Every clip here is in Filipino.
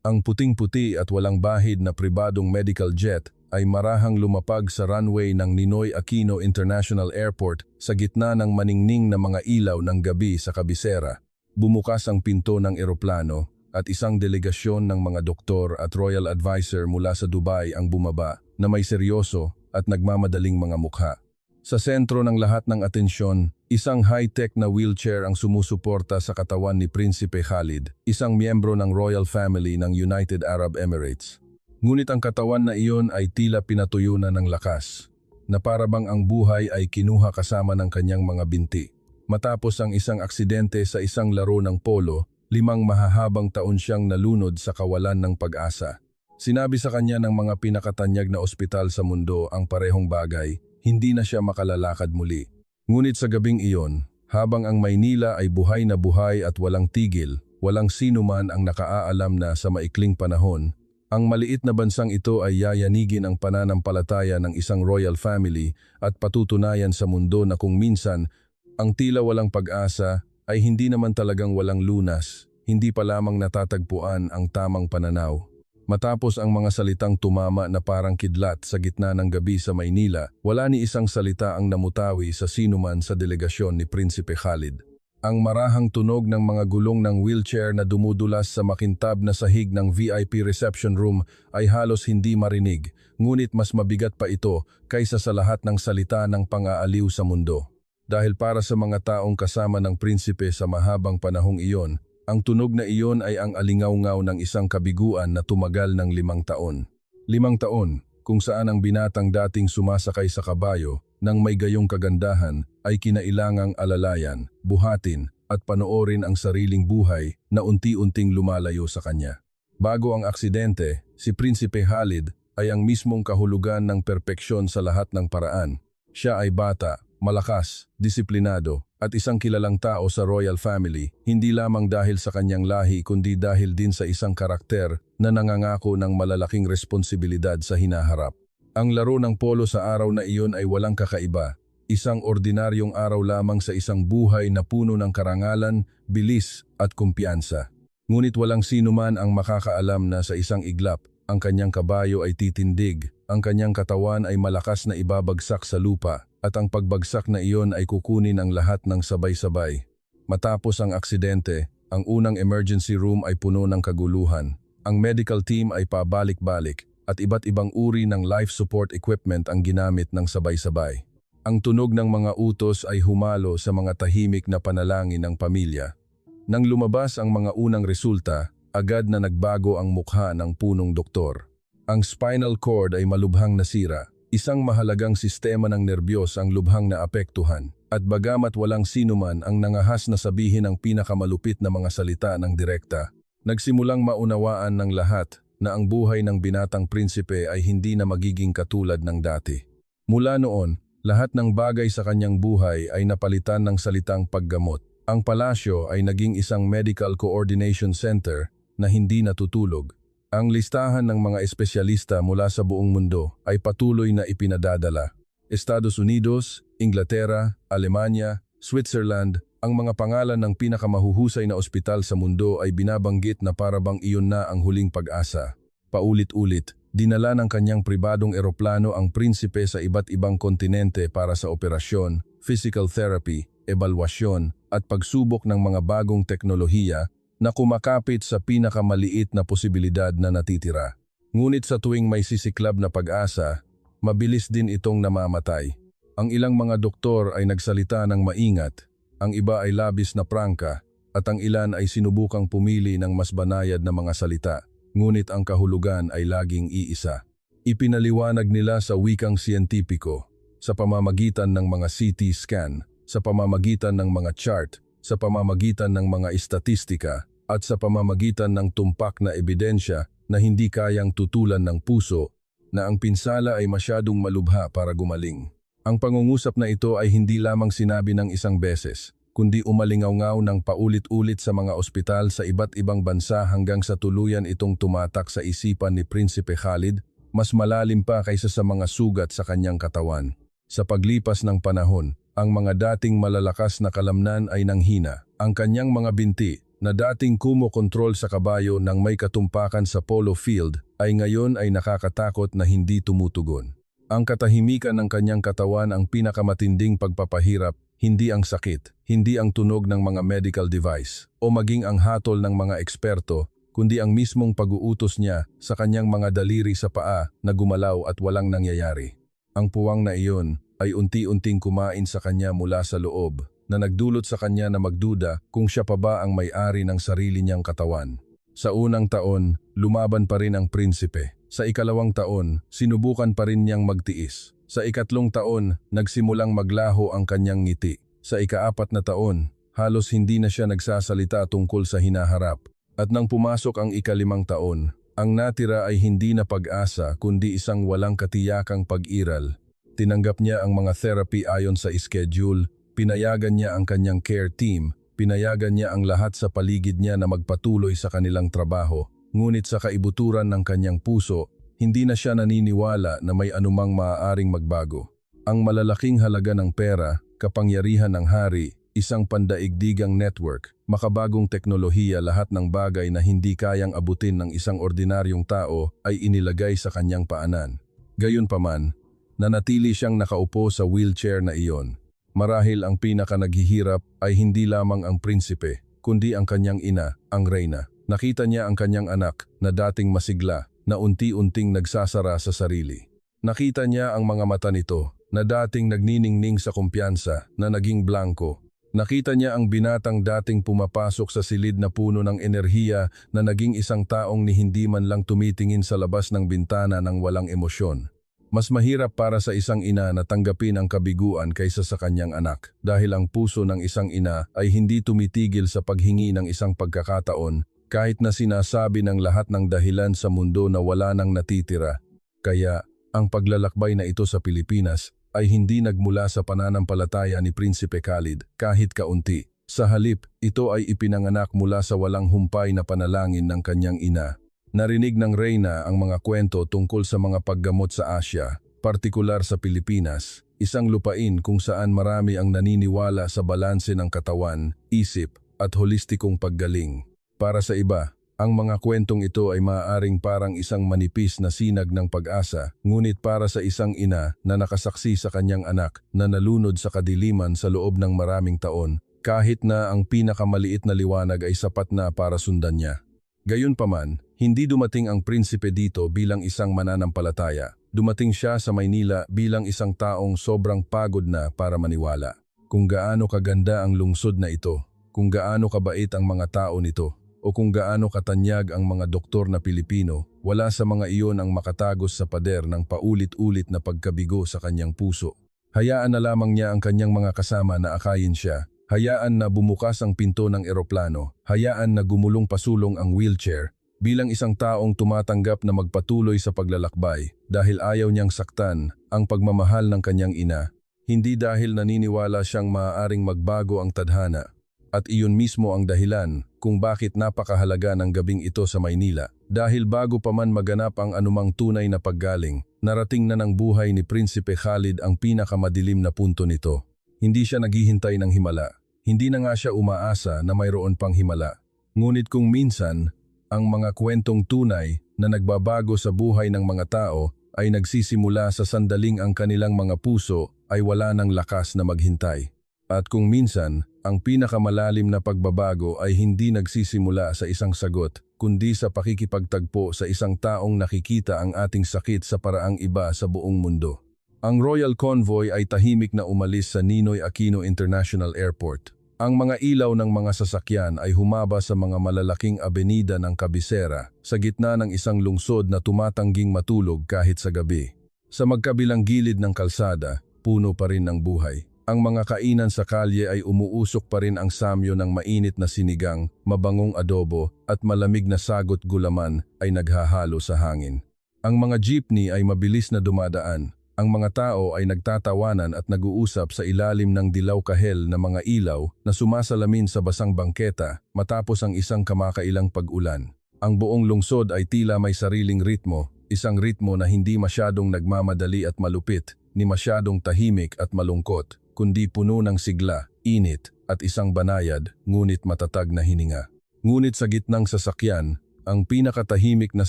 Ang puting-puti at walang bahid na pribadong medical jet ay marahang lumapag sa runway ng Ninoy Aquino International Airport sa gitna ng maningning na mga ilaw ng gabi sa kabisera. Bumukas ang pinto ng eroplano at isang delegasyon ng mga doktor at royal advisor mula sa Dubai ang bumaba na may seryoso at nagmamadaling mga mukha. Sa sentro ng lahat ng atensyon, isang high-tech na wheelchair ang sumusuporta sa katawan ni Prinsipe Khalid, isang miyembro ng royal family ng United Arab Emirates. Ngunit ang katawan na iyon ay tila pinatuyo na ng lakas, na para bang ang buhay ay kinuha kasama ng kanyang mga binti. Matapos ang isang aksidente sa isang laro ng polo, 5 mahahabang taon siyang nalunod sa kawalan ng pag-asa. Sinabi sa kanya ng mga pinakatanyag na ospital sa mundo ang parehong bagay, hindi na siya makalalakad muli. Ngunit sa gabing iyon, habang ang Maynila ay buhay na buhay at walang tigil, walang sino man ang nakaaalam na sa maikling panahon, ang maliit na bansang ito ay yayanigin ang pananampalataya ng isang royal family at patutunayan sa mundo na kung minsan, ang tila walang pag-asa ay hindi naman talagang walang lunas, hindi pa lamang natatagpuan ang tamang pananaw. Matapos ang mga salitang tumama na parang kidlat sa gitna ng gabi sa Maynila, wala ni isang salita ang namutawi sa sinuman sa delegasyon ni Prinsipe Khalid. Ang marahang tunog ng mga gulong ng wheelchair na dumudulas sa makintab na sahig ng VIP reception room ay halos hindi marinig, ngunit mas mabigat pa ito kaysa sa lahat ng salita ng pang-aaliw sa mundo. Dahil para sa mga taong kasama ng prinsipe sa mahabang panahong iyon, ang tunog na iyon ay ang alingaw-ngaw ng isang kabiguan na tumagal ng 5 taon. 5 taon, kung saan ang binatang dating sumasakay sa kabayo ng may gayong kagandahan ay kinailangang alalayan, buhatin at panoorin ang sariling buhay na unti-unting lumalayo sa kanya. Bago ang aksidente, si Prinsipe Khalid ay ang mismong kahulugan ng perpeksyon sa lahat ng paraan. Siya ay bata, malakas, disiplinado, at isang kilalang tao sa royal family, hindi lamang dahil sa kanyang lahi kundi dahil din sa isang karakter na nangangako ng malalaking responsibilidad sa hinaharap. Ang laro ng polo sa araw na iyon ay walang kakaiba, isang ordinaryong araw lamang sa isang buhay na puno ng karangalan, bilis at kumpiyansa. Ngunit walang sino man ang makakaalam na sa isang iglap, ang kanyang kabayo ay titindig, ang kanyang katawan ay malakas na ibabagsak sa lupa, at ang pagbagsak na iyon ay kukunin ang lahat ng sabay-sabay. Matapos ang aksidente, ang unang emergency room ay puno ng kaguluhan. Ang medical team ay pabalik-balik at iba't ibang uri ng life support equipment ang ginamit ng sabay-sabay. Ang tunog ng mga utos ay humalo sa mga tahimik na panalangin ng pamilya. Nang lumabas ang mga unang resulta, agad na nagbago ang mukha ng punong doktor. Ang spinal cord ay malubhang nasira. Isang mahalagang sistema ng nerbiyos ang lubhang naapektuhan at bagamat walang sinuman ang nangahas na sabihin ang pinakamalupit na mga salita ng direkta, nagsimulang maunawaan ng lahat na ang buhay ng binatang prinsipe ay hindi na magiging katulad ng dati. Mula noon, lahat ng bagay sa kanyang buhay ay napalitan ng salitang paggamot. Ang palasyo ay naging isang medical coordination center na hindi natutulog. Ang listahan ng mga espesyalista mula sa buong mundo ay patuloy na ipinadadala. Estados Unidos, Inglaterra, Alemanya, Switzerland, ang mga pangalan ng pinakamahuhusay na ospital sa mundo ay binabanggit na parabang iyon na ang huling pag-asa. Paulit-ulit, dinala ng kanyang pribadong eroplano ang prinsipe sa iba't ibang kontinente para sa operasyon, physical therapy, ebalwasyon at pagsubok ng mga bagong teknolohiya na kumakapit sa pinakamaliit na posibilidad na natitira. Ngunit sa tuwing may sisiklab na pag-asa, mabilis din itong namamatay. Ang ilang mga doktor ay nagsalita ng maingat, ang iba ay labis na prangka, at ang ilan ay sinubukang pumili ng mas banayad na mga salita, ngunit ang kahulugan ay laging iisa. Ipinaliwanag nila sa wikang siyentipiko, sa pamamagitan ng mga CT scan, sa pamamagitan ng mga chart, sa pamamagitan ng mga istatistika at sa pamamagitan ng tumpak na ebidensya na hindi kayang tutulan ng puso na ang pinsala ay masyadong malubha para gumaling. Ang pangungusap na ito ay hindi lamang sinabi ng isang beses, kundi umalingaw-ngaw ng paulit-ulit sa mga ospital sa iba't ibang bansa hanggang sa tuluyan itong tumatak sa isipan ni Prinsipe Khalid, mas malalim pa kaysa sa mga sugat sa kanyang katawan. Sa paglipas ng panahon, ang mga dating malalakas na kalamnan ay nanghina. Ang kanyang mga binti na dating kumokontrol sa kabayo ng may katumpakan sa polo field ay ngayon ay nakakatakot na hindi tumutugon. Ang katahimikan ng kanyang katawan ang pinakamatinding pagpapahirap, hindi ang sakit, hindi ang tunog ng mga medical device o maging ang hatol ng mga eksperto, kundi ang mismong pag-uutos niya sa kanyang mga daliri sa paa na gumalaw at walang nangyayari. Ang puwang na iyon ay unti-unting kumain sa kanya mula sa loob, na nagdulot sa kanya na magduda kung siya pa ba ang may-ari ng sarili niyang katawan. Sa unang taon, lumaban pa rin ang prinsipe. Sa ikalawang taon, sinubukan pa rin niyang magtiis. Sa ikatlong taon, nagsimulang maglaho ang kanyang ngiti. Sa ikaapat na taon, halos hindi na siya nagsasalita tungkol sa hinaharap. At nang pumasok ang ikalimang taon, ang natira ay hindi na pag-asa kundi isang walang katiyakang pag-iral. Tinanggap niya ang mga therapy ayon sa schedule. Pinayagan niya ang kanyang care team, pinayagan niya ang lahat sa paligid niya na magpatuloy sa kanilang trabaho. Ngunit sa kaibuturan ng kanyang puso, hindi na siya naniniwala na may anumang maaaring magbago. Ang malalaking halaga ng pera, kapangyarihan ng hari, isang pandaigdigang network, makabagong teknolohiya, lahat ng bagay na hindi kayang abutin ng isang ordinaryong tao ay inilagay sa kanyang paanan. Gayunpaman, nanatili siyang nakaupo sa wheelchair na iyon. Marahil ang pinaka-naghihirap ay hindi lamang ang prinsipe, kundi ang kanyang ina, ang reyna. Nakita niya ang kanyang anak na dating masigla, na unti-unting nagsasara sa sarili. Nakita niya ang mga mata nito na dating nagniningning sa kumpiyansa na naging blanko. Nakita niya ang binatang dating pumapasok sa silid na puno ng enerhiya na naging isang taong ni hindi man lang tumitingin sa labas ng bintana ng walang emosyon. Mas mahirap para sa isang ina na tanggapin ang kabiguan kaysa sa kanyang anak dahil ang puso ng isang ina ay hindi tumitigil sa paghingi ng isang pagkakataon kahit na sinasabi ng lahat ng dahilan sa mundo na wala nang natitira. Kaya ang paglalakbay na ito sa Pilipinas ay hindi nagmula sa pananampalataya ni Prinsipe Khalid kahit kaunti. Sa halip, ito ay ipinanganak mula sa walang humpay na panalangin ng kanyang ina. Narinig ng reyna ang mga kwento tungkol sa mga paggamot sa Asya, partikular sa Pilipinas, isang lupain kung saan marami ang naniniwala sa balanse ng katawan, isip at holistikong paggaling. Para sa iba, ang mga kwentong ito ay maaaring parang isang manipis na sinag ng pag-asa, ngunit para sa isang ina na nakasaksi sa kanyang anak na nalunod sa kadiliman sa loob ng maraming taon, kahit na ang pinakamaliit na liwanag ay sapat na para sundan niya. Gayunpaman, hindi dumating ang prinsipe dito bilang isang mananampalataya. Dumating siya sa Maynila bilang isang taong sobrang pagod na para maniwala. Kung gaano kaganda ang lungsod na ito, kung gaano kabait ang mga tao nito, o kung gaano katanyag ang mga doktor na Pilipino, wala sa mga iyon ang makatagos sa pader ng paulit-ulit na pagkabigo sa kanyang puso. Hayaan na lamang niya ang kanyang mga kasama na akayin siya. Hayaan na bumukas ang pinto ng eroplano, hayaan na gumulong pasulong ang wheelchair, bilang isang taong tumatanggap na magpatuloy sa paglalakbay dahil ayaw niyang saktan ang pagmamahal ng kanyang ina, hindi dahil naniniwala siyang maaaring magbago ang tadhana. At iyon mismo ang dahilan kung bakit napakahalaga ng gabing ito sa Maynila. Dahil bago pa man maganap ang anumang tunay na paggaling, narating na ng buhay ni Prinsipe Khalid ang pinakamadilim na punto nito. Hindi siya naghihintay ng himala. Hindi na nga siya umaasa na mayroon pang himala. Ngunit kung minsan, ang mga kwentong tunay na nagbabago sa buhay ng mga tao ay nagsisimula sa sandaling ang kanilang mga puso ay wala ng lakas na maghintay. At kung minsan, ang pinakamalalim na pagbabago ay hindi nagsisimula sa isang sagot, kundi sa pakikipagtagpo sa isang taong nakikita ang ating sakit sa paraang iba sa buong mundo. Ang Royal Convoy ay tahimik na umalis sa Ninoy Aquino International Airport. Ang mga ilaw ng mga sasakyan ay humaba sa mga malalaking abenida ng kabisera sa gitna ng isang lungsod na tumatangging matulog kahit sa gabi. Sa magkabilang gilid ng kalsada, puno pa rin ng buhay. Ang mga kainan sa kalye ay umuusok pa rin ang samyo ng mainit na sinigang, mabangong adobo at malamig na sagot gulaman ay naghahalo sa hangin. Ang mga jeepney ay mabilis na dumadaan. Ang mga tao ay nagtatawanan at nag-uusap sa ilalim ng dilaw kahel na mga ilaw na sumasalamin sa basang bangketa matapos ang isang kamakailang pag-ulan. Ang buong lungsod ay tila may sariling ritmo, isang ritmo na hindi masyadong nagmamadali at malupit, ni masyadong tahimik at malungkot, kundi puno ng sigla, init at isang banayad ngunit matatag na hininga. Ngunit sa gitnang sasakyan, ang pinakatahimik na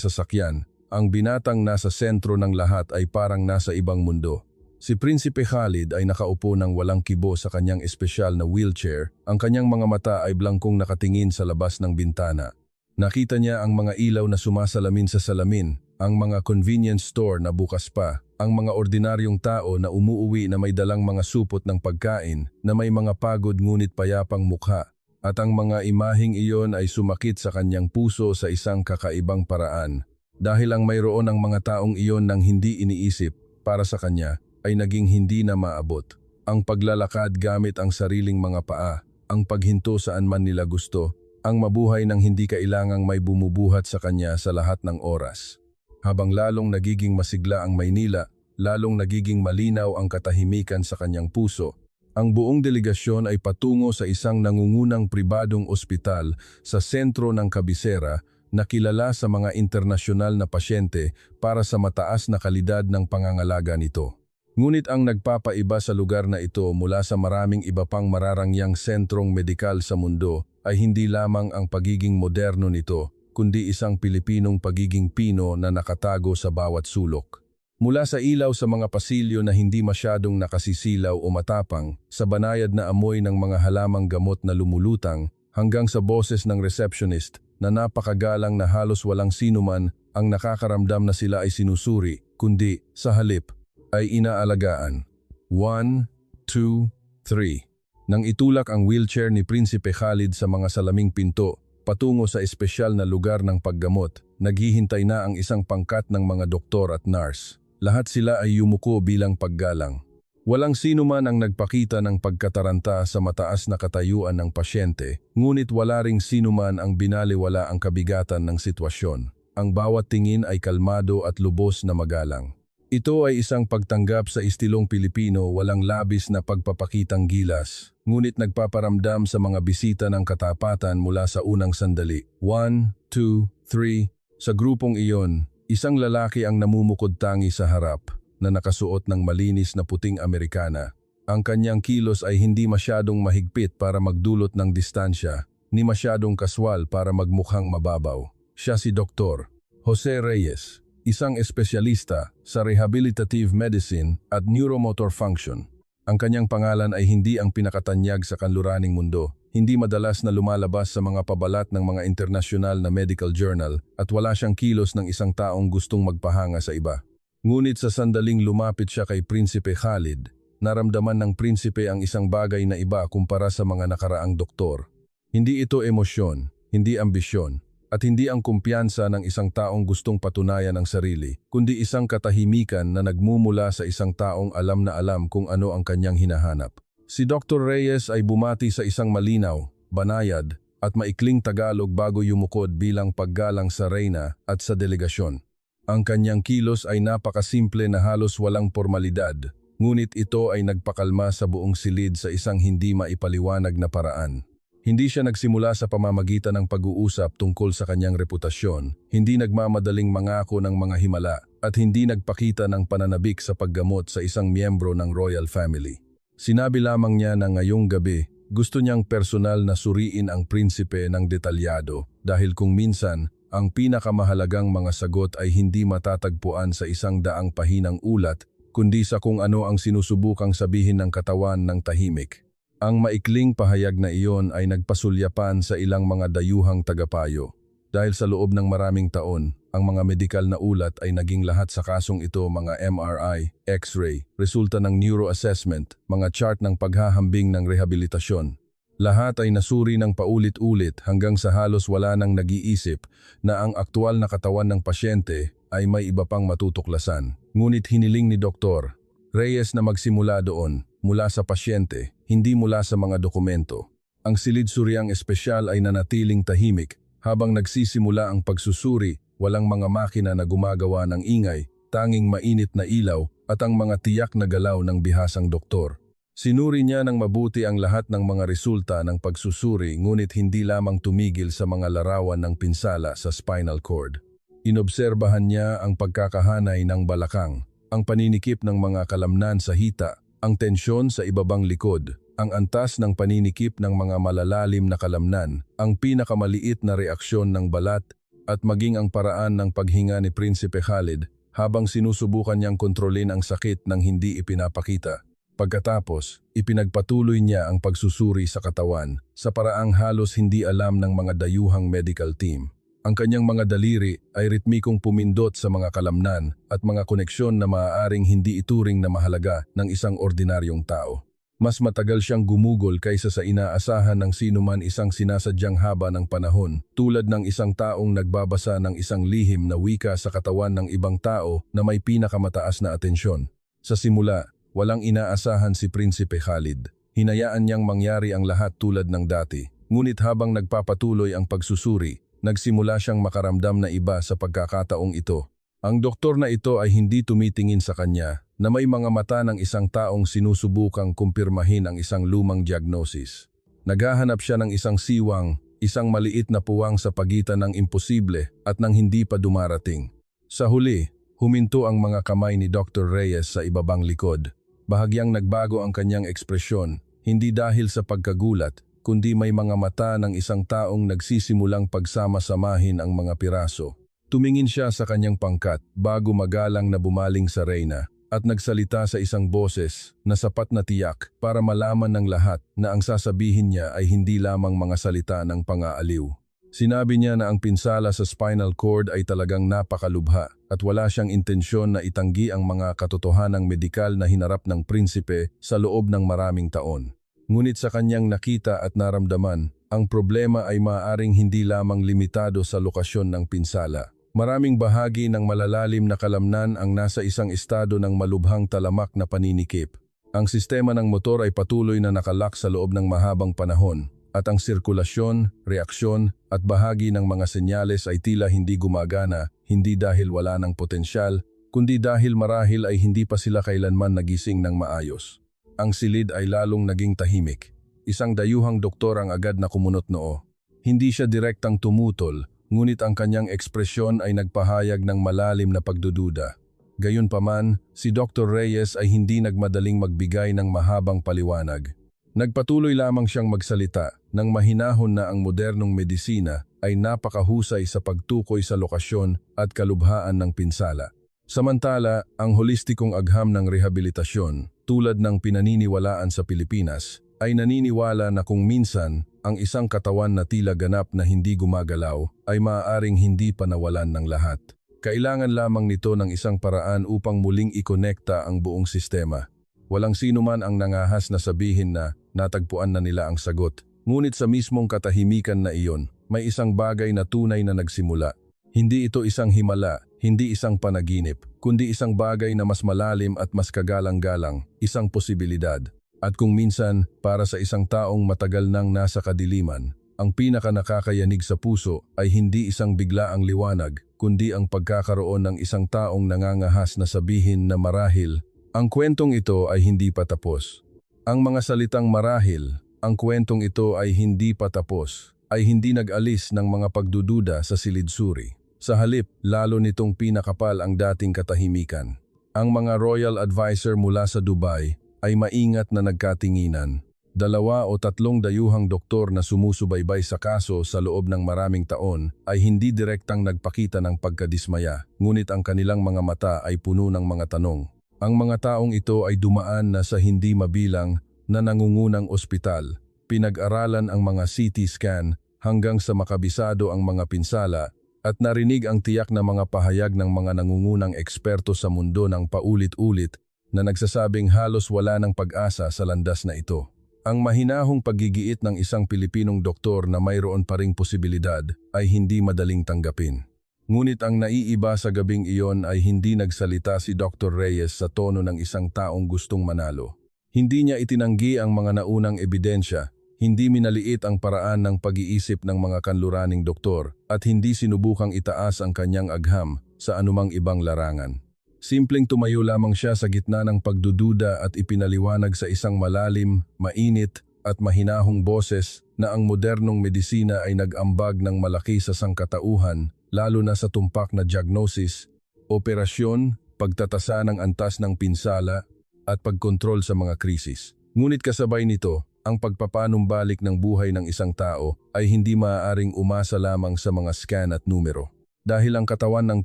sasakyan, ang binatang nasa sentro ng lahat ay parang nasa ibang mundo. Si Prinsipe Khalid ay nakaupo ng walang kibo sa kanyang espesyal na wheelchair, ang kanyang mga mata ay blangkong nakatingin sa labas ng bintana. Nakita niya ang mga ilaw na sumasalamin sa salamin, ang mga convenience store na bukas pa, ang mga ordinaryong tao na umuuwi na may dalang mga supot ng pagkain, na may mga pagod ngunit payapang mukha. At ang mga imaheng iyon ay sumakit sa kanyang puso sa isang kakaibang paraan. Dahil ang mayroon ng mga taong iyon nang hindi iniisip, para sa kanya, ay naging hindi na maabot. Ang paglalakad gamit ang sariling mga paa, ang paghinto saan man nila gusto, ang mabuhay ng hindi kailangang may bumubuhat sa kanya sa lahat ng oras. Habang lalong nagiging masigla ang Maynila, lalong nagiging malinaw ang katahimikan sa kanyang puso. Ang buong delegasyon ay patungo sa isang nangungunang pribadong ospital sa sentro ng Cabecera na kilala sa mga internasyonal na pasyente para sa mataas na kalidad ng pangangalaga nito. Ngunit ang nagpapaiba sa lugar na ito mula sa maraming iba pang mararangyang sentrong medikal sa mundo ay hindi lamang ang pagiging moderno nito, kundi isang Pilipinong pagiging Pino na nakatago sa bawat sulok. Mula sa ilaw sa mga pasilyo na hindi masyadong nakasisilaw o matapang, sa banayad na amoy ng mga halamang gamot na lumulutang, hanggang sa boses ng receptionist na napakagalang na halos walang sinuman ang nakakaramdam na sila ay sinusuri, kundi sa halip ay inaalagaan. 1, 2, 3. Nang itulak ang wheelchair ni Prinsipe Khalid sa mga salaming pinto, patungo sa espesyal na lugar ng paggamot, naghihintay na ang isang pangkat ng mga doktor at nurse. Lahat sila ay yumuko bilang paggalang. Walang sino man ang nagpakita ng pagkataranta sa mataas na katayuan ng pasyente, ngunit wala ring sino man ang binaliwala ang kabigatan ng sitwasyon. Ang bawat tingin ay kalmado at lubos na magalang. Ito ay isang pagtanggap sa istilong Pilipino, walang labis na pagpapakitang gilas, ngunit nagpaparamdam sa mga bisita ng katapatan mula sa unang sandali. 1, 2, 3. Sa grupong iyon, isang lalaki ang namumukod tangi sa harap na nakasuot ng malinis na puting Amerikana. Ang kanyang kilos ay hindi masyadong mahigpit para magdulot ng distansya, ni masyadong kaswal para magmukhang mababaw. Siya si Dr. Jose Reyes, isang espesyalista sa rehabilitative medicine at neuromotor function. Ang kanyang pangalan ay hindi ang pinakatanyag sa kanluraning mundo, hindi madalas na lumalabas sa mga pabalat ng mga internasyonal na medical journal at wala siyang kilos ng isang taong gustong magpahanga sa iba. Ngunit sa sandaling lumapit siya kay Prinsipe Khalid, naramdaman ng prinsipe ang isang bagay na iba kumpara sa mga nakaraang doktor. Hindi ito emosyon, hindi ambisyon, at hindi ang kumpiyansa ng isang taong gustong patunayan ang sarili, kundi isang katahimikan na nagmumula sa isang taong alam na alam kung ano ang kanyang hinahanap. Si Dr. Reyes ay bumati sa isang malinaw, banayad, at maikling Tagalog bago yumukod bilang paggalang sa reyna at sa delegasyon. Ang kanyang kilos ay napakasimple na halos walang formalidad, ngunit ito ay nagpakalma sa buong silid sa isang hindi maipaliwanag na paraan. Hindi siya nagsimula sa pamamagitan ng pag-uusap tungkol sa kanyang reputasyon, hindi nagmamadaling mangako ng mga himala, at hindi nagpakita ng pananabik sa paggamot sa isang miyembro ng royal family. Sinabi lamang niya na ngayong gabi, gusto niyang personal na suriin ang prinsipe ng detalyado dahil kung minsan, ang pinakamahalagang mga sagot ay hindi matatagpuan sa 100 pahinang ulat, kundi sa kung ano ang sinusubukang sabihin ng katawan ng tahimik. Ang maikling pahayag na iyon ay nagpasulyapan sa ilang mga dayuhang tagapayo. Dahil sa loob ng maraming taon, ang mga medikal na ulat ay naging lahat sa kasong ito mga MRI, X-ray, resulta ng neuroassessment, mga chart ng paghahambing ng rehabilitasyon. Lahat ay nasuri ng paulit-ulit hanggang sa halos wala nang nag-iisip na ang aktwal na katawan ng pasyente ay may iba pang matutuklasan. Ngunit hiniling ni Dr. Reyes na magsimula doon, mula sa pasyente, hindi mula sa mga dokumento. Ang silid-suriang espesyal ay nanatiling tahimik habang nagsisimula ang pagsusuri, walang mga makina na gumagawa ng ingay, tanging mainit na ilaw at ang mga tiyak na galaw ng bihasang doktor. Sinuri niya ng mabuti ang lahat ng mga resulta ng pagsusuri ngunit hindi lamang tumigil sa mga larawan ng pinsala sa spinal cord. Inobserbahan niya ang pagkakahanay ng balakang, ang paninikip ng mga kalamnan sa hita, ang tensyon sa ibabang likod, Ang antas ng paninikip ng mga malalalim na kalamnan, ang pinakamaliit na reaksyon ng balat at maging ang paraan ng paghinga ni Prinsipe Khalid habang sinusubukan niyang kontrolin ang sakit ng hindi ipinapakita. Pagkatapos, ipinagpatuloy niya ang pagsusuri sa katawan sa paraang halos hindi alam ng mga dayuhang medical team. Ang kanyang mga daliri ay ritmikong pumindot sa mga kalamnan at mga koneksyon na maaaring hindi ituring na mahalaga ng isang ordinaryong tao. Mas matagal siyang gumugol kaysa sa inaasahan ng sinuman isang sinasadyang haba ng panahon, tulad ng isang taong nagbabasa ng isang lihim na wika sa katawan ng ibang tao na may pinakamataas na atensyon. Sa simula, walang inaasahan si Prinsipe Khalid. Hinayaan niyang mangyari ang lahat tulad ng dati. Ngunit habang nagpapatuloy ang pagsusuri, nagsimula siyang makaramdam na iba sa pagkakataong ito. Ang doktor na ito ay hindi tumitingin sa kanya na may mga mata ng isang taong sinusubukang kumpirmahin ang isang lumang diagnosis. Naghahanap siya ng isang siwang, isang maliit na puwang sa pagitan ng imposible at ng hindi pa dumarating. Sa huli, huminto ang mga kamay ni Dr. Reyes sa ibabang likod. Bahagyang nagbago ang kanyang ekspresyon, hindi dahil sa pagkagulat, kundi may mga mata ng isang taong nagsisimulang pagsama-samahin ang mga piraso. Tumingin siya sa kanyang pangkat bago magalang na bumaling sa reyna at nagsalita sa isang boses na sapat na tiyak para malaman ng lahat na ang sasabihin niya ay hindi lamang mga salita ng pang-aaliw. Sinabi niya na ang pinsala sa spinal cord ay talagang napakalubha at wala siyang intensyon na itanggi ang mga katotohanang medikal na hinarap ng prinsipe sa loob ng maraming taon. Ngunit sa kanyang nakita at naramdaman, ang problema ay maaaring hindi lamang limitado sa lokasyon ng pinsala. Maraming bahagi ng malalalim na kalamnan ang nasa isang estado ng malubhang talamak na paninikip. Ang sistema ng motor ay patuloy na nakalak sa loob ng mahabang panahon at ang sirkulasyon, reaksyon at bahagi ng mga senyales ay tila hindi gumagana, hindi dahil wala ng potensyal, kundi dahil marahil ay hindi pa sila kailanman nagising ng maayos. Ang silid ay lalong naging tahimik. Isang dayuhang doktor ang agad na kumunot noo. Hindi siya direktang tumutol, ngunit ang kanyang ekspresyon ay nagpahayag ng malalim na pagdududa. Gayunpaman, si Dr. Reyes ay hindi nagmadaling magbigay ng mahabang paliwanag. Nagpatuloy lamang siyang magsalita nang mahinahon na ang modernong medisina ay napakahusay sa pagtukoy sa lokasyon at kalubhaan ng pinsala. Samantala, ang holistikong agham ng rehabilitasyon, tulad ng pinaniniwalaan sa Pilipinas, ay naniniwala na kung minsan ang isang katawan na tila ganap na hindi gumagalaw ay maaaring hindi pa nawalan ng lahat. Kailangan lamang nito ng isang paraan upang muling ikonekta ang buong sistema. Walang sino man ang nangahas na sabihin na natagpuan na nila ang sagot. Ngunit sa mismong katahimikan na iyon, may isang bagay na tunay na nagsimula. Hindi ito isang himala, hindi isang panaginip, kundi isang bagay na mas malalim at mas kagalang-galang, isang posibilidad. At kung minsan, para sa isang taong matagal nang nasa kadiliman, ang pinaka-nakakayanig sa puso ay hindi isang biglaang liwanag, kundi ang pagkakaroon ng isang taong nangangahas na sabihin na marahil, ang kwentong ito ay hindi pa tapos. Ang mga salitang marahil, ang kwentong ito ay hindi pa tapos, ay hindi nag-alis ng mga pagdududa sa silidsuri. Sa halip, lalo nitong pinakapal ang dating katahimikan. Ang mga royal advisor mula sa Dubai ay maingat na nagkatinginan. 2 o 3 dayuhang doktor na sumusubaybay sa kaso sa loob ng maraming taon ay hindi direktang nagpakita ng pagkadismaya, ngunit ang kanilang mga mata ay puno ng mga tanong. Ang mga taong ito ay dumaan na sa hindi mabilang na nangungunang ospital, pinag-aralan ang mga CT scan hanggang sa makabisado ang mga pinsala at narinig ang tiyak na mga pahayag ng mga nangungunang eksperto sa mundo ng paulit-ulit na nagsasabing halos wala ng pag-asa sa landas na ito. Ang mahinahong paggigiit ng isang Pilipinong doktor na mayroon pa ring posibilidad ay hindi madaling tanggapin. Ngunit ang naiiba sa gabing iyon ay hindi nagsalita si Dr. Reyes sa tono ng isang taong gustong manalo. Hindi niya itinanggi ang mga naunang ebidensya, hindi minaliit ang paraan ng pag-iisip ng mga kanluraning doktor at hindi sinubukang itaas ang kanyang agham sa anumang ibang larangan. Simpleng tumayo lamang siya sa gitna ng pagdududa at ipinaliwanag sa isang malalim, mainit at mahinahong boses na ang modernong medisina ay nag-ambag ng malaki sa sangkatauhan, lalo na sa tumpak na diagnosis, operasyon, pagtatasa ng antas ng pinsala at pagkontrol sa mga krisis. Ngunit kasabay nito, ang pagpapanumbalik ng buhay ng isang tao ay hindi maaaring umasa lamang sa mga scan at numero. Dahil ang katawan ng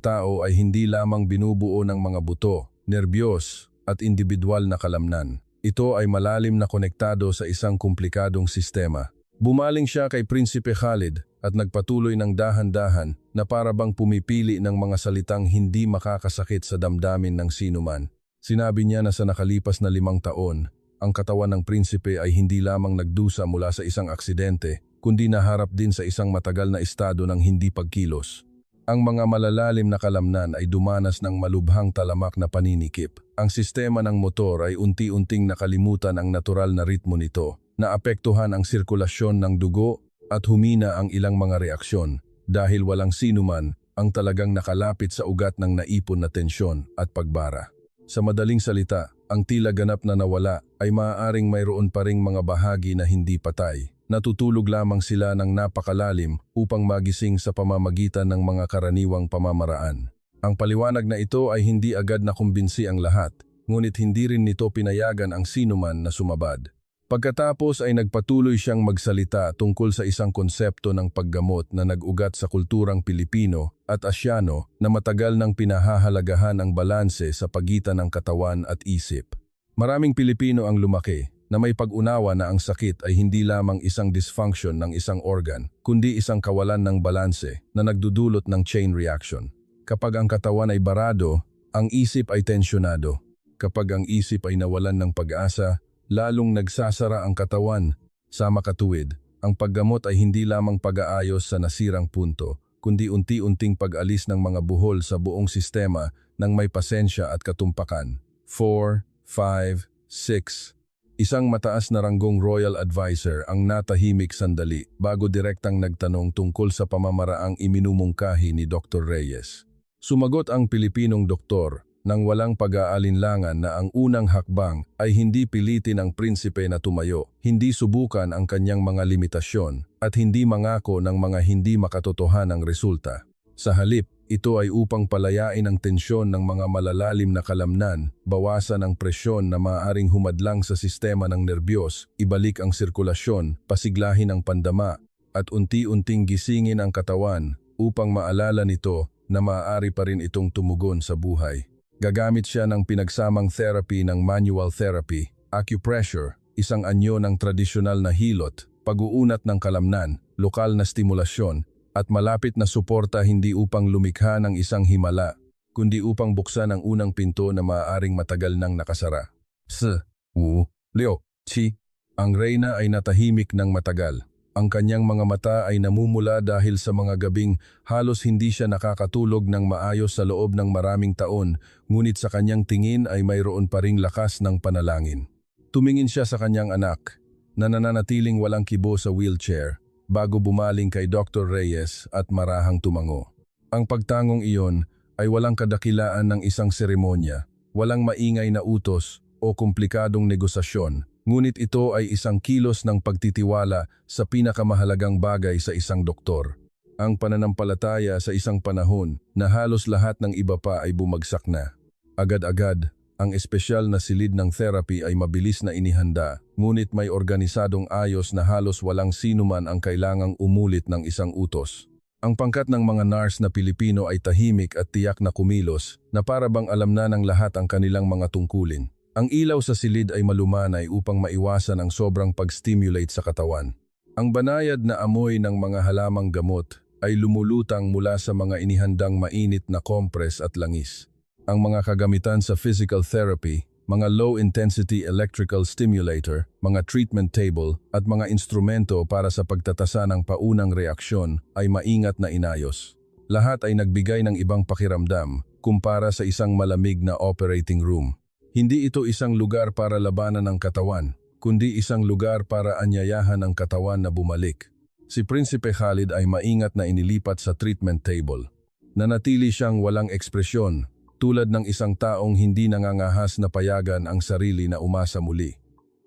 tao ay hindi lamang binubuo ng mga buto, nerbiyos at individual na kalamnan. Ito ay malalim na konektado sa isang komplikadong sistema. Bumaling siya kay Prinsipe Khalid at nagpatuloy ng dahan-dahan na para bang pumipili ng mga salitang hindi makakasakit sa damdamin ng sinuman. Sinabi niya na sa nakalipas na 5 taon, ang katawan ng prinsipe ay hindi lamang nagdusa mula sa isang aksidente, kundi naharap din sa isang matagal na estado ng hindi pagkilos. Ang mga malalalim na kalamnan ay dumanas ng malubhang talamak na paninikip. Ang sistema ng motor ay unti-unting nakalimutan ang natural na ritmo nito. Naapektuhan ang sirkulasyon ng dugo at humina ang ilang mga reaksyon dahil walang sinuman ang talagang nakalapit sa ugat ng naipon na tensyon at pagbara. Sa madaling salita, ang tila ganap na nawala ay maaaring mayroon pa ring mga bahagi na hindi patay. Natutulog lamang sila ng napakalalim upang magising sa pamamagitan ng mga karaniwang pamamaraan. Ang paliwanag na ito ay hindi agad nakumbinsi ang lahat, ngunit hindi rin nito pinayagan ang sinuman na sumabad. Pagkatapos ay nagpatuloy siyang magsalita tungkol sa isang konsepto ng paggamot na nag-ugat sa kulturang Pilipino at Asyano na matagal nang pinahahalagahan ang balanse sa pagitan ng katawan at isip. Maraming Pilipino ang lumaki na may pag-unawa na ang sakit ay hindi lamang isang dysfunction ng isang organ, kundi isang kawalan ng balanse na nagdudulot ng chain reaction. Kapag ang katawan ay barado, ang isip ay tensyonado. Kapag ang isip ay nawalan ng pag-asa, lalong nagsasara ang katawan. Sa makatuwid, ang paggamot ay hindi lamang pag-aayos sa nasirang punto, kundi unti-unting pag-alis ng mga buhol sa buong sistema ng may pasensya at katumpakan. 4, 5, 6. Isang mataas na ranggong royal advisor ang natahimik sandali bago direktang nagtanong tungkol sa pamamaraang iminumungkahi ni Dr. Reyes. Sumagot ang Pilipinong doktor nang walang pag-aalinlangan na ang unang hakbang ay hindi pilitin ang prinsipe na tumayo, hindi subukan ang kanyang mga limitasyon at hindi mangako ng mga hindi makatotohanang resulta. Sa halip, ito ay upang palayain ang tensyon ng mga malalalim na kalamnan, bawasan ang presyon na maaaring humadlang sa sistema ng nerbiyos, ibalik ang sirkulasyon, pasiglahin ang pandama, at unti-unting gisingin ang katawan upang maalala nito na maaari pa rin itong tumugon sa buhay. Gagamit siya ng pinagsamang therapy ng manual therapy, acupressure, isang anyo ng tradisyonal na hilot, pag-uunat ng kalamnan, lokal na stimulasyon, at malapit na suporta hindi upang lumikha ng isang himala, kundi upang buksan ang unang pinto na maaaring matagal nang nakasara. Leo, Chi. Ang reyna ay natahimik ng matagal. Ang kanyang mga mata ay namumula dahil sa mga gabing halos hindi siya nakakatulog ng maayos sa loob ng maraming taon, ngunit sa kanyang tingin ay mayroon pa ring lakas ng panalangin. Tumingin siya sa kanyang anak, na nananatiling walang kibo sa wheelchair, bago bumaling kay Dr. Reyes at marahang tumango. Ang pagtangong iyon ay walang kadakilaan ng isang seremonya, walang maingay na utos o komplikadong negosasyon, ngunit ito ay isang kilos ng pagtitiwala sa pinakamahalagang bagay sa isang doktor. Ang pananampalataya sa isang panahon na halos lahat ng iba pa ay bumagsak na. Agad-agad, ang espesyal na silid ng therapy ay mabilis na inihanda, ngunit may organisadong ayos na halos walang sinuman ang kailangang umulit ng isang utos. Ang pangkat ng mga nurse na Pilipino ay tahimik at tiyak na kumilos, na para bang alam na ng lahat ang kanilang mga tungkulin. Ang ilaw sa silid ay malumanay upang maiwasan ang sobrang pag-stimulate sa katawan. Ang banayad na amoy ng mga halamang gamot ay lumulutang mula sa mga inihandang mainit na kompres at langis. Ang mga kagamitan sa physical therapy, mga low-intensity electrical stimulator, mga treatment table, at mga instrumento para sa pagtatasa ng paunang reaksyon ay maingat na inayos. Lahat ay nagbigay ng ibang pakiramdam kumpara sa isang malamig na operating room. Hindi ito isang lugar para labanan ang katawan, kundi isang lugar para anyayahan ang katawan na bumalik. Si Prinsipe Khalid ay maingat na inilipat sa treatment table. Nanatili siyang walang ekspresyon, tulad ng isang taong hindi nangangahas na payagan ang sarili na umasa muli.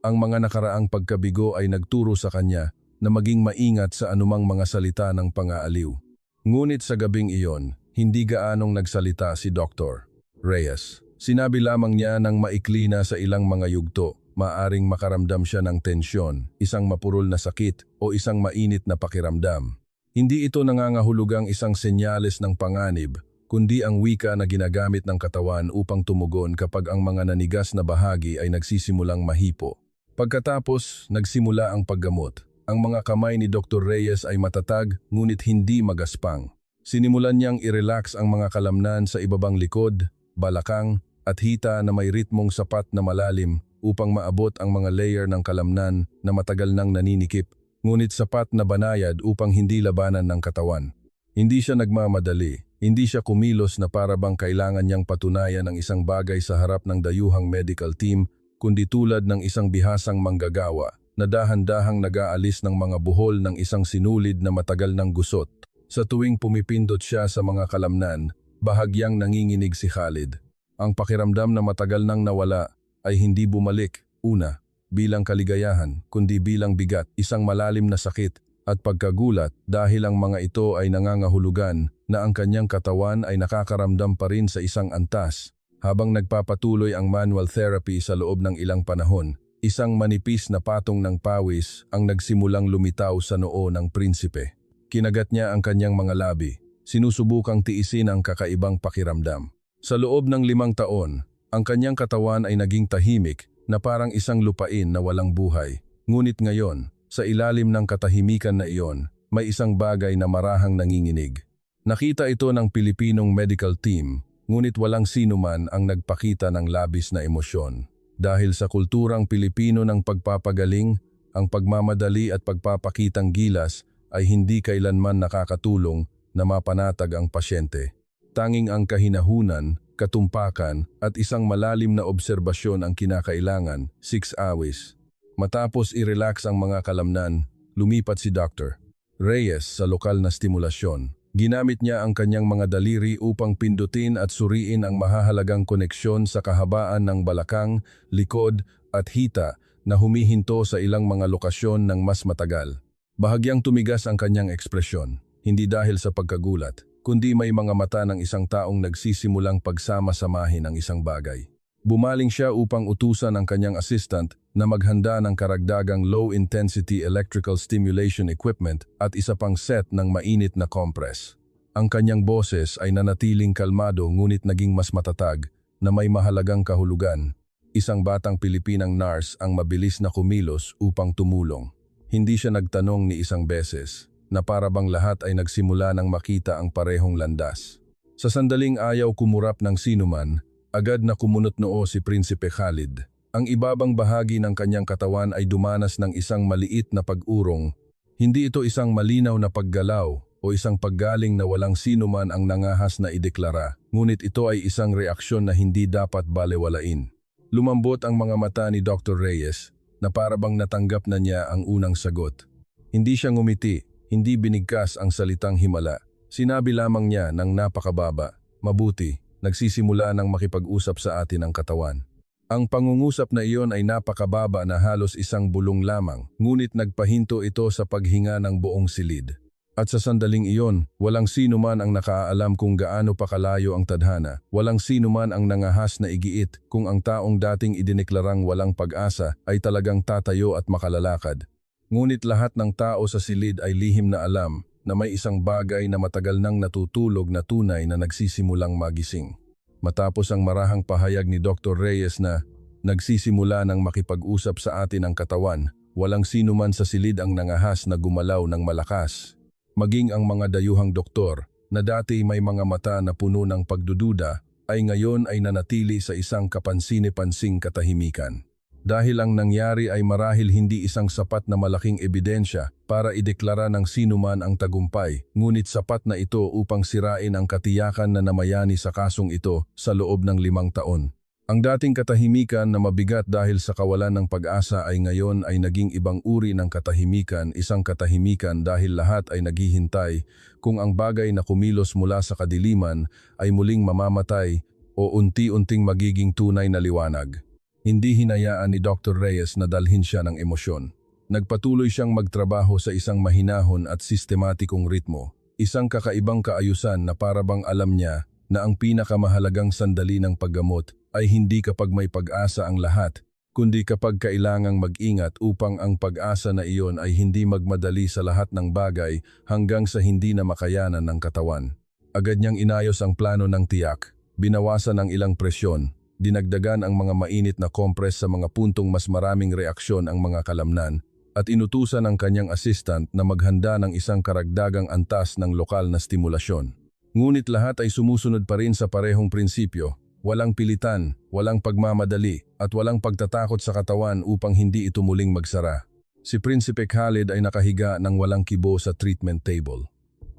Ang mga nakaraang pagkabigo ay nagturo sa kanya na maging maingat sa anumang mga salita ng pang-aaliw. Ngunit sa gabing iyon, hindi gaanong nagsalita si Dr. Reyes. Sinabi lamang niya ng maikli na sa ilang mga yugto, maaring makaramdam siya ng tensyon, isang mapurol na sakit o isang mainit na pakiramdam. Hindi ito nangangahulugang isang senyales ng panganib, kundi ang wika na ginagamit ng katawan upang tumugon kapag ang mga nanigas na bahagi ay nagsisimulang mahipo. Pagkatapos, nagsimula ang paggamot. Ang mga kamay ni Dr. Reyes ay matatag ngunit hindi magaspang. Sinimulan niyang i-relax ang mga kalamnan sa ibabang likod, balakang, at hita na may ritmong sapat na malalim upang maabot ang mga layer ng kalamnan na matagal nang naninikip, ngunit sapat na banayad upang hindi labanan ng katawan. Hindi siya nagmamadali, hindi siya kumilos na para bang kailangan niyang patunayan ang isang bagay sa harap ng dayuhang medical team, kundi tulad ng isang bihasang manggagawa na dahan-dahang nag-aalis ng mga buhol ng isang sinulid na matagal ng gusot. Sa tuwing pumipindot siya sa mga kalamnan, bahagyang nanginginig si Khalid. Ang pakiramdam na matagal nang nawala ay hindi bumalik, una, bilang kaligayahan, kundi bilang bigat, isang malalim na sakit at pagkagulat dahil ang mga ito ay nangangahulugan na ang kanyang katawan ay nakakaramdam pa rin sa isang antas. Habang nagpapatuloy ang manual therapy sa loob ng ilang panahon, isang manipis na patong ng pawis ang nagsimulang lumitaw sa noo ng prinsipe. Kinagat niya ang kanyang mga labi, sinusubukang tiisin ang kakaibang pakiramdam. Sa loob ng 5 taon, ang kanyang katawan ay naging tahimik na parang isang lupain na walang buhay. Ngunit ngayon, sa ilalim ng katahimikan na iyon, may isang bagay na marahang nanginginig. Nakita ito ng Pilipinong medical team, ngunit walang sinuman ang nagpakita ng labis na emosyon. Dahil sa kulturang Pilipino ng pagpapagaling, ang pagmamadali at pagpapakitang gilas ay hindi kailanman nakakatulong na mapanatag ang pasyente. Tanging ang kahinahunan, katumpakan at isang malalim na obserbasyon ang kinakailangan, 6 awis. Matapos i-relax ang mga kalamnan, lumipat si Dr. Reyes sa lokal na stimulasyon. Ginamit niya ang kanyang mga daliri upang pindutin at suriin ang mahahalagang koneksyon sa kahabaan ng balakang, likod at hita na humihinto sa ilang mga lokasyon ng mas matagal. Bahagyang tumigas ang kanyang ekspresyon, hindi dahil sa pagkagulat, kundi may mga mata ng isang taong nagsisimulang pagsama-samahin ang isang bagay. Bumaling siya upang utusan ang kanyang assistant na maghanda ng karagdagang low-intensity electrical stimulation equipment at isa pang set ng mainit na compress. Ang kanyang boses ay nanatiling kalmado ngunit naging mas matatag na may mahalagang kahulugan. Isang batang Pilipinang nurse ang mabilis na kumilos upang tumulong. Hindi siya nagtanong ni isang beses, na para bang lahat ay nagsimula nang makita ang parehong landas. Sa sandaling ayaw kumurap ng sinuman, agad na kumunot noo si Prinsipe Khalid. Ang ibabang bahagi ng kanyang katawan ay dumanas ng isang maliit na pag-urong. Hindi ito isang malinaw na paggalaw o isang paggaling na walang sinuman ang nangahas na ideklara, ngunit ito ay isang reaksyon na hindi dapat balewalain. Lumambot ang mga mata ni Dr. Reyes na para bang natanggap na niya ang unang sagot. Hindi siya ngumiti. Hindi binigkas ang salitang himala. Sinabi lamang niya ng napakababa, "Mabuti, nagsisimula ng makipag-usap sa atin ang katawan." Ang pangungusap na iyon ay napakababa na halos isang bulong lamang, ngunit nagpahinto ito sa paghinga ng buong silid. At sa sandaling iyon, walang sino man ang nakaalam kung gaano pa kalayo ang tadhana, walang sino man ang nangahas na igiit kung ang taong dating idineklarang walang pag-asa ay talagang tatayo at makalalakad. Ngunit lahat ng tao sa silid ay lihim na alam na may isang bagay na matagal nang natutulog na tunay na nagsisimulang magising. Matapos ang marahang pahayag ni Dr. Reyes na nagsisimula ng makipag-usap sa atin ang katawan, walang sino man sa silid ang nangahas na gumalaw ng malakas. Maging ang mga dayuhang doktor na dati may mga mata na puno ng pagdududa ay ngayon ay nanatili sa isang kapansine-pansing katahimikan. Dahil ang nangyari ay marahil hindi isang sapat na malaking ebidensya para ideklara ng sinuman ang tagumpay, ngunit sapat na ito upang sirain ang katiyakan na namayani sa kasong ito sa loob ng 5 taon. Ang dating katahimikan na mabigat dahil sa kawalan ng pag-asa ay ngayon ay naging ibang uri ng katahimikan, isang katahimikan dahil lahat ay naghihintay kung ang bagay na kumilos mula sa kadiliman ay muling mamamatay o unti-unting magiging tunay na liwanag. Hindi hinayaan ni Dr. Reyes na dalhin siya ng emosyon. Nagpatuloy siyang magtrabaho sa isang mahinahon at sistematikong ritmo. Isang kakaibang kaayusan na parabang alam niya na ang pinakamahalagang sandali ng paggamot ay hindi kapag may pag-asa ang lahat, kundi kapag kailangang mag-ingat upang ang pag-asa na iyon ay hindi magmadali sa lahat ng bagay hanggang sa hindi na makayanan ng katawan. Agad niyang inayos ang plano ng tiyak, binawasan ang ilang presyon, dinagdagan ang mga mainit na kompres sa mga puntong mas maraming reaksyon ang mga kalamnan, at inutusan ang kanyang assistant na maghanda ng isang karagdagang antas ng lokal na stimulasyon. Ngunit lahat ay sumusunod pa rin sa parehong prinsipyo, walang pilitan, walang pagmamadali, at walang pagtatakot sa katawan upang hindi ito muling magsara. Si Prinsipe Khalid ay nakahiga ng walang kibo sa treatment table.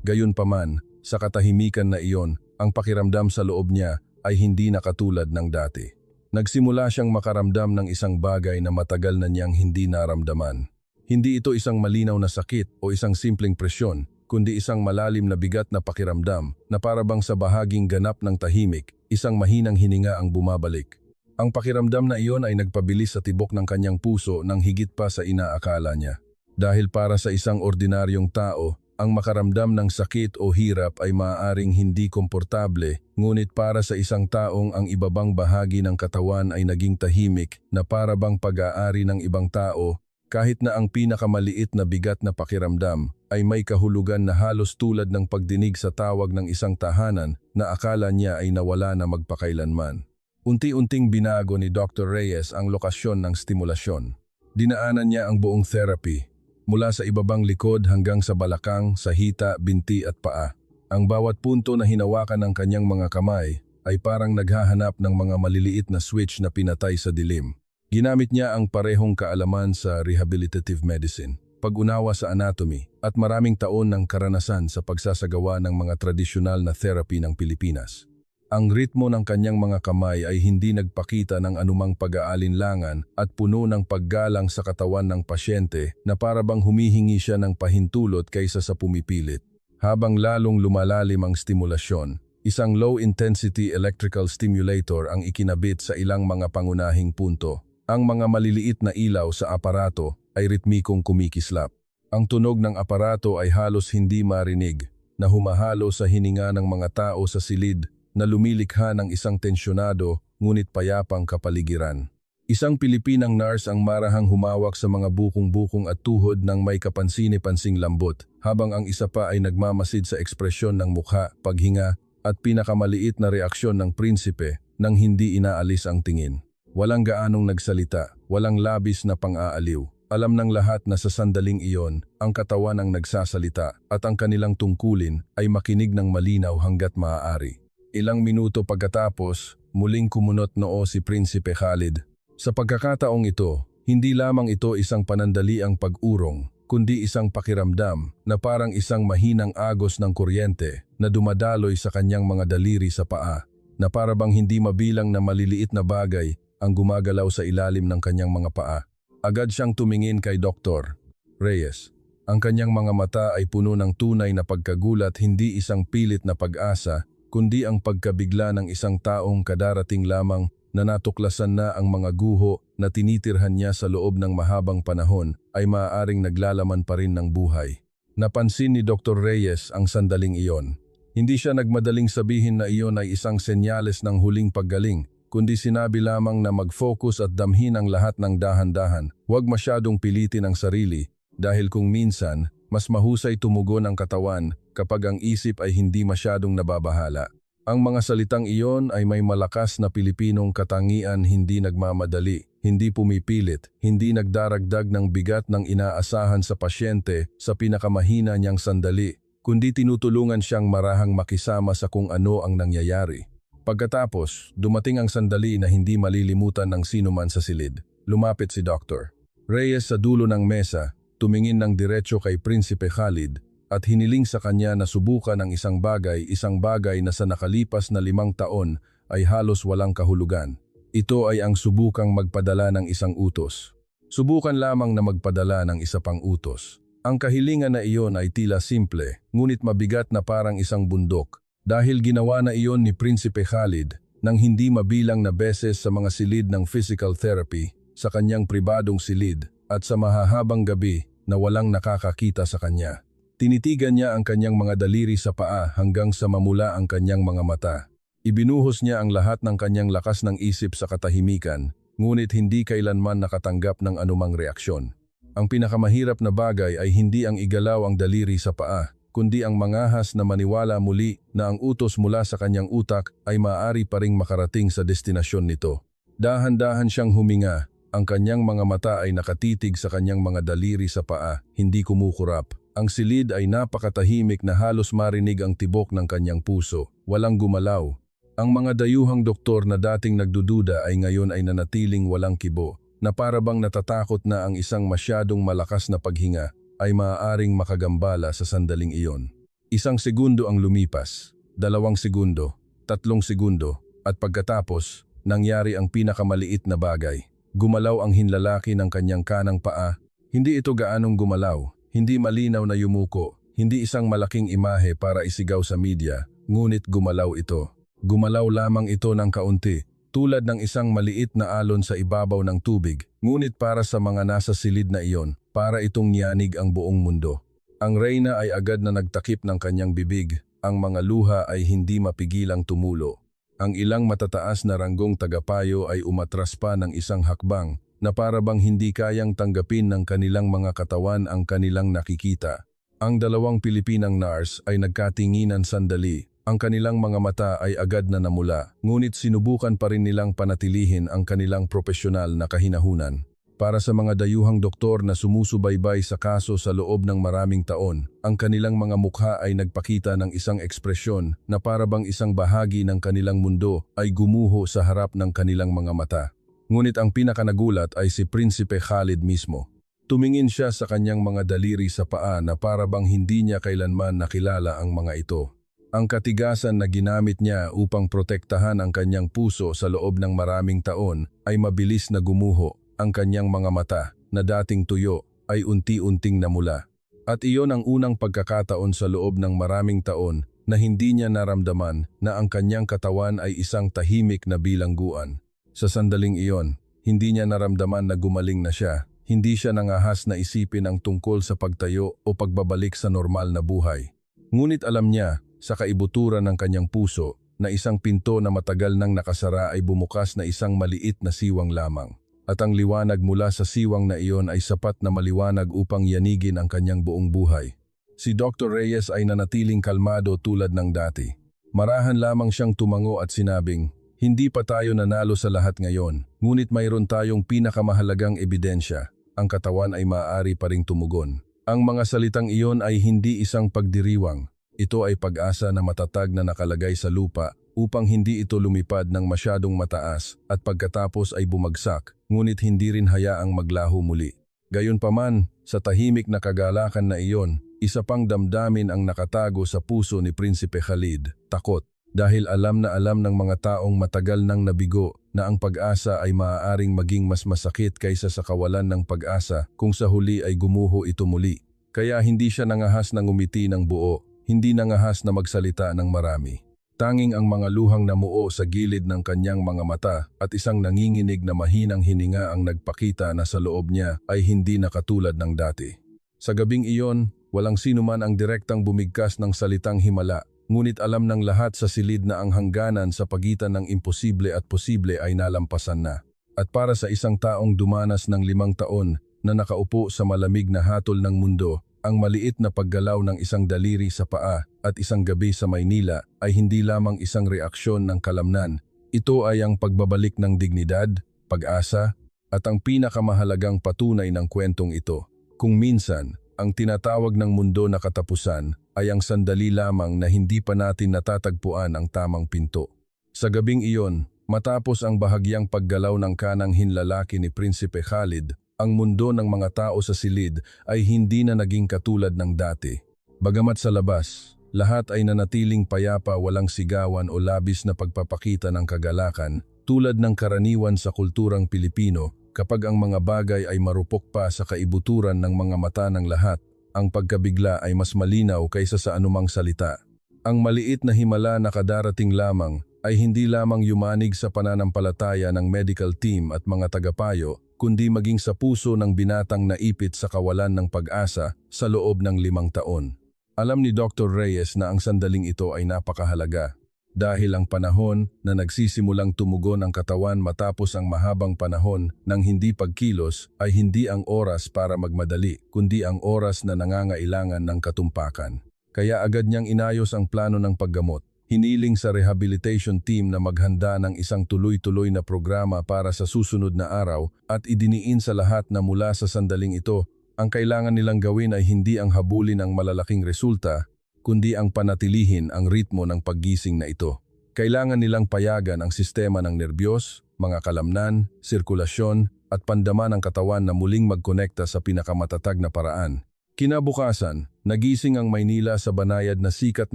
Gayunpaman, sa katahimikan na iyon, ang pakiramdam sa loob niya ay hindi na katulad ng dati. Nagsimula siyang makaramdam ng isang bagay na matagal na niyang hindi naramdaman. Hindi ito isang malinaw na sakit o isang simpleng presyon, kundi isang malalim na bigat na pakiramdam na parabang sa bahaging ganap ng tahimik, isang mahinang hininga ang bumabalik. Ang pakiramdam na iyon ay nagpabilis sa tibok ng kanyang puso nang higit pa sa inaakala niya. Dahil para sa isang ordinaryong tao, ang makaramdam ng sakit o hirap ay maaaring hindi komportable, ngunit para sa isang taong ang ibabang bahagi ng katawan ay naging tahimik na parabang pag-aari ng ibang tao, kahit na ang pinakamaliit na bigat na pakiramdam ay may kahulugan na halos tulad ng pagdinig sa tawag ng isang tahanan na akala niya ay nawala na magpakailanman. Unti-unting binago ni Dr. Reyes ang lokasyon ng stimulasyon. Dinaanan niya ang buong therapy, mula sa ibabang likod hanggang sa balakang, sa hita, binti at paa. Ang bawat punto na hinawakan ng kanyang mga kamay ay parang naghahanap ng mga maliliit na switch na pinatay sa dilim. Ginamit niya ang parehong kaalaman sa rehabilitative medicine, pag-unawa sa anatomy, at maraming taon ng karanasan sa pagsasagawa ng mga tradisyonal na therapy ng Pilipinas. Ang ritmo ng kanyang mga kamay ay hindi nagpakita ng anumang pag-aalinlangan at puno ng paggalang sa katawan ng pasyente na parabang humihingi siya ng pahintulot kaysa sa pumipilit. Habang lalong lumalalim ang stimulasyon, isang low-intensity electrical stimulator ang ikinabit sa ilang mga pangunahing punto. Ang mga maliliit na ilaw sa aparato ay ritmikong kumikislap. Ang tunog ng aparato ay halos hindi marinig, na humahalo sa hininga ng mga tao sa silid na lumilikha ng isang tensyonado ngunit payapang kapaligiran. Isang Pilipinang nurse ang marahang humawak sa mga bukong-bukong at tuhod ng may kapansini-pansing lambot, habang ang isa pa ay nagmamasid sa ekspresyon ng mukha, paghinga at pinakamaliit na reaksyon ng prinsipe nang hindi inaalis ang tingin. Walang gaanong nagsalita, walang labis na pang-aaliw. Alam ng lahat na sa sandaling iyon, ang katawan ang nagsasalita at ang kanilang tungkulin ay makinig ng malinaw hanggat maaari. Ilang minuto pagkatapos, muling kumunot noo si Prinsipe Khalid. Sa pagkakataong ito, hindi lamang ito isang panandaliang pag-urong, kundi isang pakiramdam na parang isang mahinang agos ng kuryente na dumadaloy sa kanyang mga daliri sa paa, na parabang hindi mabilang na maliliit na bagay ang gumagalaw sa ilalim ng kanyang mga paa. Agad siyang tumingin kay Dr. Reyes. Ang kanyang mga mata ay puno ng tunay na pagkagulat, hindi isang pilit na pag-asa, kundi ang pagkabigla ng isang taong kadarating lamang na natuklasan na ang mga guho na tinitirhan niya sa loob ng mahabang panahon ay maaaring naglalaman pa rin ng buhay. Napansin ni Dr. Reyes ang sandaling iyon. Hindi siya nagmadaling sabihin na iyon ay isang senyales ng huling paggaling, kundi sinabi lamang na mag-focus at damhin ang lahat ng dahan-dahan. Huwag masyadong pilitin ang sarili dahil kung minsan, mas mahusay tumugon ang katawan kapag ang isip ay hindi masyadong nababahala. Ang mga salitang iyon ay may malakas na Pilipinong katangian, hindi nagmamadali, hindi pumipilit, hindi nagdaragdag ng bigat ng inaasahan sa pasyente sa pinakamahina niyang sandali, kundi tinutulungan siyang marahang makisama sa kung ano ang nangyayari. Pagkatapos, dumating ang sandali na hindi malilimutan ng sinuman sa silid. Lumapit si Dr. Reyes sa dulo ng mesa, tumingin ng diretso kay Prinsipe Khalid at hiniling sa kanya na subukan ang isang bagay na sa nakalipas na 5 taon ay halos walang kahulugan. Ito ay ang subukang magpadala ng isang utos. Subukan lamang na magpadala ng isa pang utos. Ang kahilingan na iyon ay tila simple, ngunit mabigat na parang isang bundok. Dahil ginawa na iyon ni Prinsipe Khalid nang hindi mabilang na beses sa mga silid ng physical therapy, sa kanyang pribadong silid at sa mahahabang gabi na walang nakakakita sa kanya. Tinitigan niya ang kanyang mga daliri sa paa hanggang sa mamula ang kanyang mga mata. Ibinuhos niya ang lahat ng kanyang lakas ng isip sa katahimikan, ngunit hindi kailanman nakatanggap ng anumang reaksyon. Ang pinakamahirap na bagay ay hindi ang igalaw ang daliri sa paa, kundi ang mangahas na maniwala muli na ang utos mula sa kanyang utak ay maaari pa ring makarating sa destinasyon nito. Dahan-dahan siyang huminga, ang kanyang mga mata ay nakatitig sa kanyang mga daliri sa paa, hindi kumukurap. Ang silid ay napakatahimik na halos marinig ang tibok ng kanyang puso, walang gumalaw. Ang mga dayuhang doktor na dating nagdududa ay ngayon ay nanatiling walang kibo, na parabang natatakot na ang isang masyadong malakas na paghinga ay maaaring makagambala sa sandaling iyon. 1 segundo ang lumipas, 2 segundo, 3 segundo, at pagkatapos, nangyari ang pinakamaliit na bagay. Gumalaw ang hinlalaki ng kanyang kanang paa. Hindi ito gaanong gumalaw, hindi malinaw na yumuko, hindi isang malaking imahe para isigaw sa media, ngunit gumalaw ito. Gumalaw lamang ito ng kaunti, tulad ng isang maliit na alon sa ibabaw ng tubig, ngunit para sa mga nasa silid na iyon, para itong niyanig ang buong mundo. Ang reyna ay agad na nagtakip ng kanyang bibig, ang mga luha ay hindi mapigilang tumulo. Ang ilang matataas na ranggong tagapayo ay umatras pa ng isang hakbang na parabang hindi kayang tanggapin ng kanilang mga katawan ang kanilang nakikita. Ang 2 Pilipinang nurse ay nagkatinginan sandali. Ang kanilang mga mata ay agad na namula, ngunit sinubukan pa rin nilang panatilihin ang kanilang propesyonal na kahinahunan. Para sa mga dayuhang doktor na sumusubaybay sa kaso sa loob ng maraming taon, ang kanilang mga mukha ay nagpakita ng isang ekspresyon na parabang isang bahagi ng kanilang mundo ay gumuho sa harap ng kanilang mga mata. Ngunit ang pinakanagulat ay si Prinsipe Khalid mismo. Tumingin siya sa kanyang mga daliri sa paa na parabang hindi niya kailanman nakilala ang mga ito. Ang katigasan na ginamit niya upang protektahan ang kanyang puso sa loob ng maraming taon ay mabilis na gumuho. Ang kanyang mga mata, na dating tuyo, ay unti-unting namula. At iyon ang unang pagkakataon sa loob ng maraming taon na hindi niya naramdaman na ang kanyang katawan ay isang tahimik na bilangguan. Sa sandaling iyon, hindi niya naramdaman na gumaling na siya. Hindi siya nangahas na isipin ang tungkol sa pagtayo o pagbabalik sa normal na buhay. Ngunit alam niya, sa kaibuturan ng kanyang puso, na isang pinto na matagal nang nakasara ay bumukas na isang maliit na siwang lamang. At ang liwanag mula sa siwang na iyon ay sapat na maliwanag upang yanigin ang kanyang buong buhay. Si Dr. Reyes ay nanatiling kalmado tulad ng dati. Marahan lamang siyang tumango at sinabing, "Hindi pa tayo nanalo sa lahat ngayon, ngunit mayroon tayong pinakamahalagang ebidensya. Ang katawan ay maaari pa ring tumugon." Ang mga salitang iyon ay hindi isang pagdiriwang. Ito ay pag-asa na matatag na nakalagay sa lupa upang hindi ito lumipad ng masyadong mataas at pagkatapos ay bumagsak, ngunit hindi rin hayaang maglaho muli. Gayunpaman, sa tahimik na kagalakan na iyon, isa pang damdamin ang nakatago sa puso ni Prinsipe Khalid, takot. Dahil alam na alam ng mga taong matagal nang nabigo na ang pag-asa ay maaaring maging mas masakit kaysa sa kawalan ng pag-asa kung sa huli ay gumuho ito muli. Kaya hindi siya nangahas na ngumiti ng buo, hindi nangahas na magsalita ng marami. Tanging ang mga luhang namuo sa gilid ng kanyang mga mata at isang nanginginig na mahinang hininga ang nagpakita na sa loob niya ay hindi na katulad ng dati. Sa gabing iyon, walang sinuman ang direktang bumigkas ng salitang himala, ngunit alam ng lahat sa silid na ang hangganan sa pagitan ng imposible at posible ay nalampasan na. At para sa isang taong dumanas ng 5 taon na nakaupo sa malamig na hatol ng mundo, ang maliit na paggalaw ng isang daliri sa paa at isang gabi sa Maynila ay hindi lamang isang reaksyon ng kalamnan. Ito ay ang pagbabalik ng dignidad, pag-asa, at ang pinakamahalagang patunay ng kwentong ito. Kung minsan, ang tinatawag ng mundo na katapusan ay ang sandali lamang na hindi pa natin natatagpuan ang tamang pinto. Sa gabing iyon, matapos ang bahagyang paggalaw ng kanang hinlalaki ni Prinsipe Khalid, ang mundo ng mga tao sa silid ay hindi na naging katulad ng dati. Bagamat sa labas, lahat ay nanatiling payapa, walang sigawan o labis na pagpapakita ng kagalakan, tulad ng karaniwan sa kulturang Pilipino. Kapag ang mga bagay ay marupok pa sa kaibuturan ng mga mata ng lahat, ang pagkabigla ay mas malinaw kaysa sa anumang salita. Ang maliit na himala na kadarating lamang ay hindi lamang yumanig sa pananampalataya ng medical team at mga tagapayo, kundi maging sa puso ng binatang naipit sa kawalan ng pag-asa sa loob ng 5 taon. Alam ni Dr. Reyes na ang sandaling ito ay napakahalaga. dahil ang panahon na nagsisimulang tumugon ang katawan matapos ang mahabang panahon ng hindi pagkilos ay hindi ang oras para magmadali, kundi ang oras na nangangailangan ng katumpakan. Kaya agad niyang inayos ang plano ng paggamot. Hiniling sa rehabilitation team na maghanda ng isang tuloy-tuloy na programa para sa susunod na araw at idiniin sa lahat na mula sa sandaling ito, ang kailangan nilang gawin ay hindi ang habulin ang malalaking resulta, kundi ang panatilihin ang ritmo ng paggising na ito. Kailangan nilang payagan ang sistema ng nerbiyos, mga kalamnan, sirkulasyon at pandama ng katawan na muling magkonekta sa pinakamatatag na paraan. Kinabukasan, nagising ang Maynila sa banayad na sikat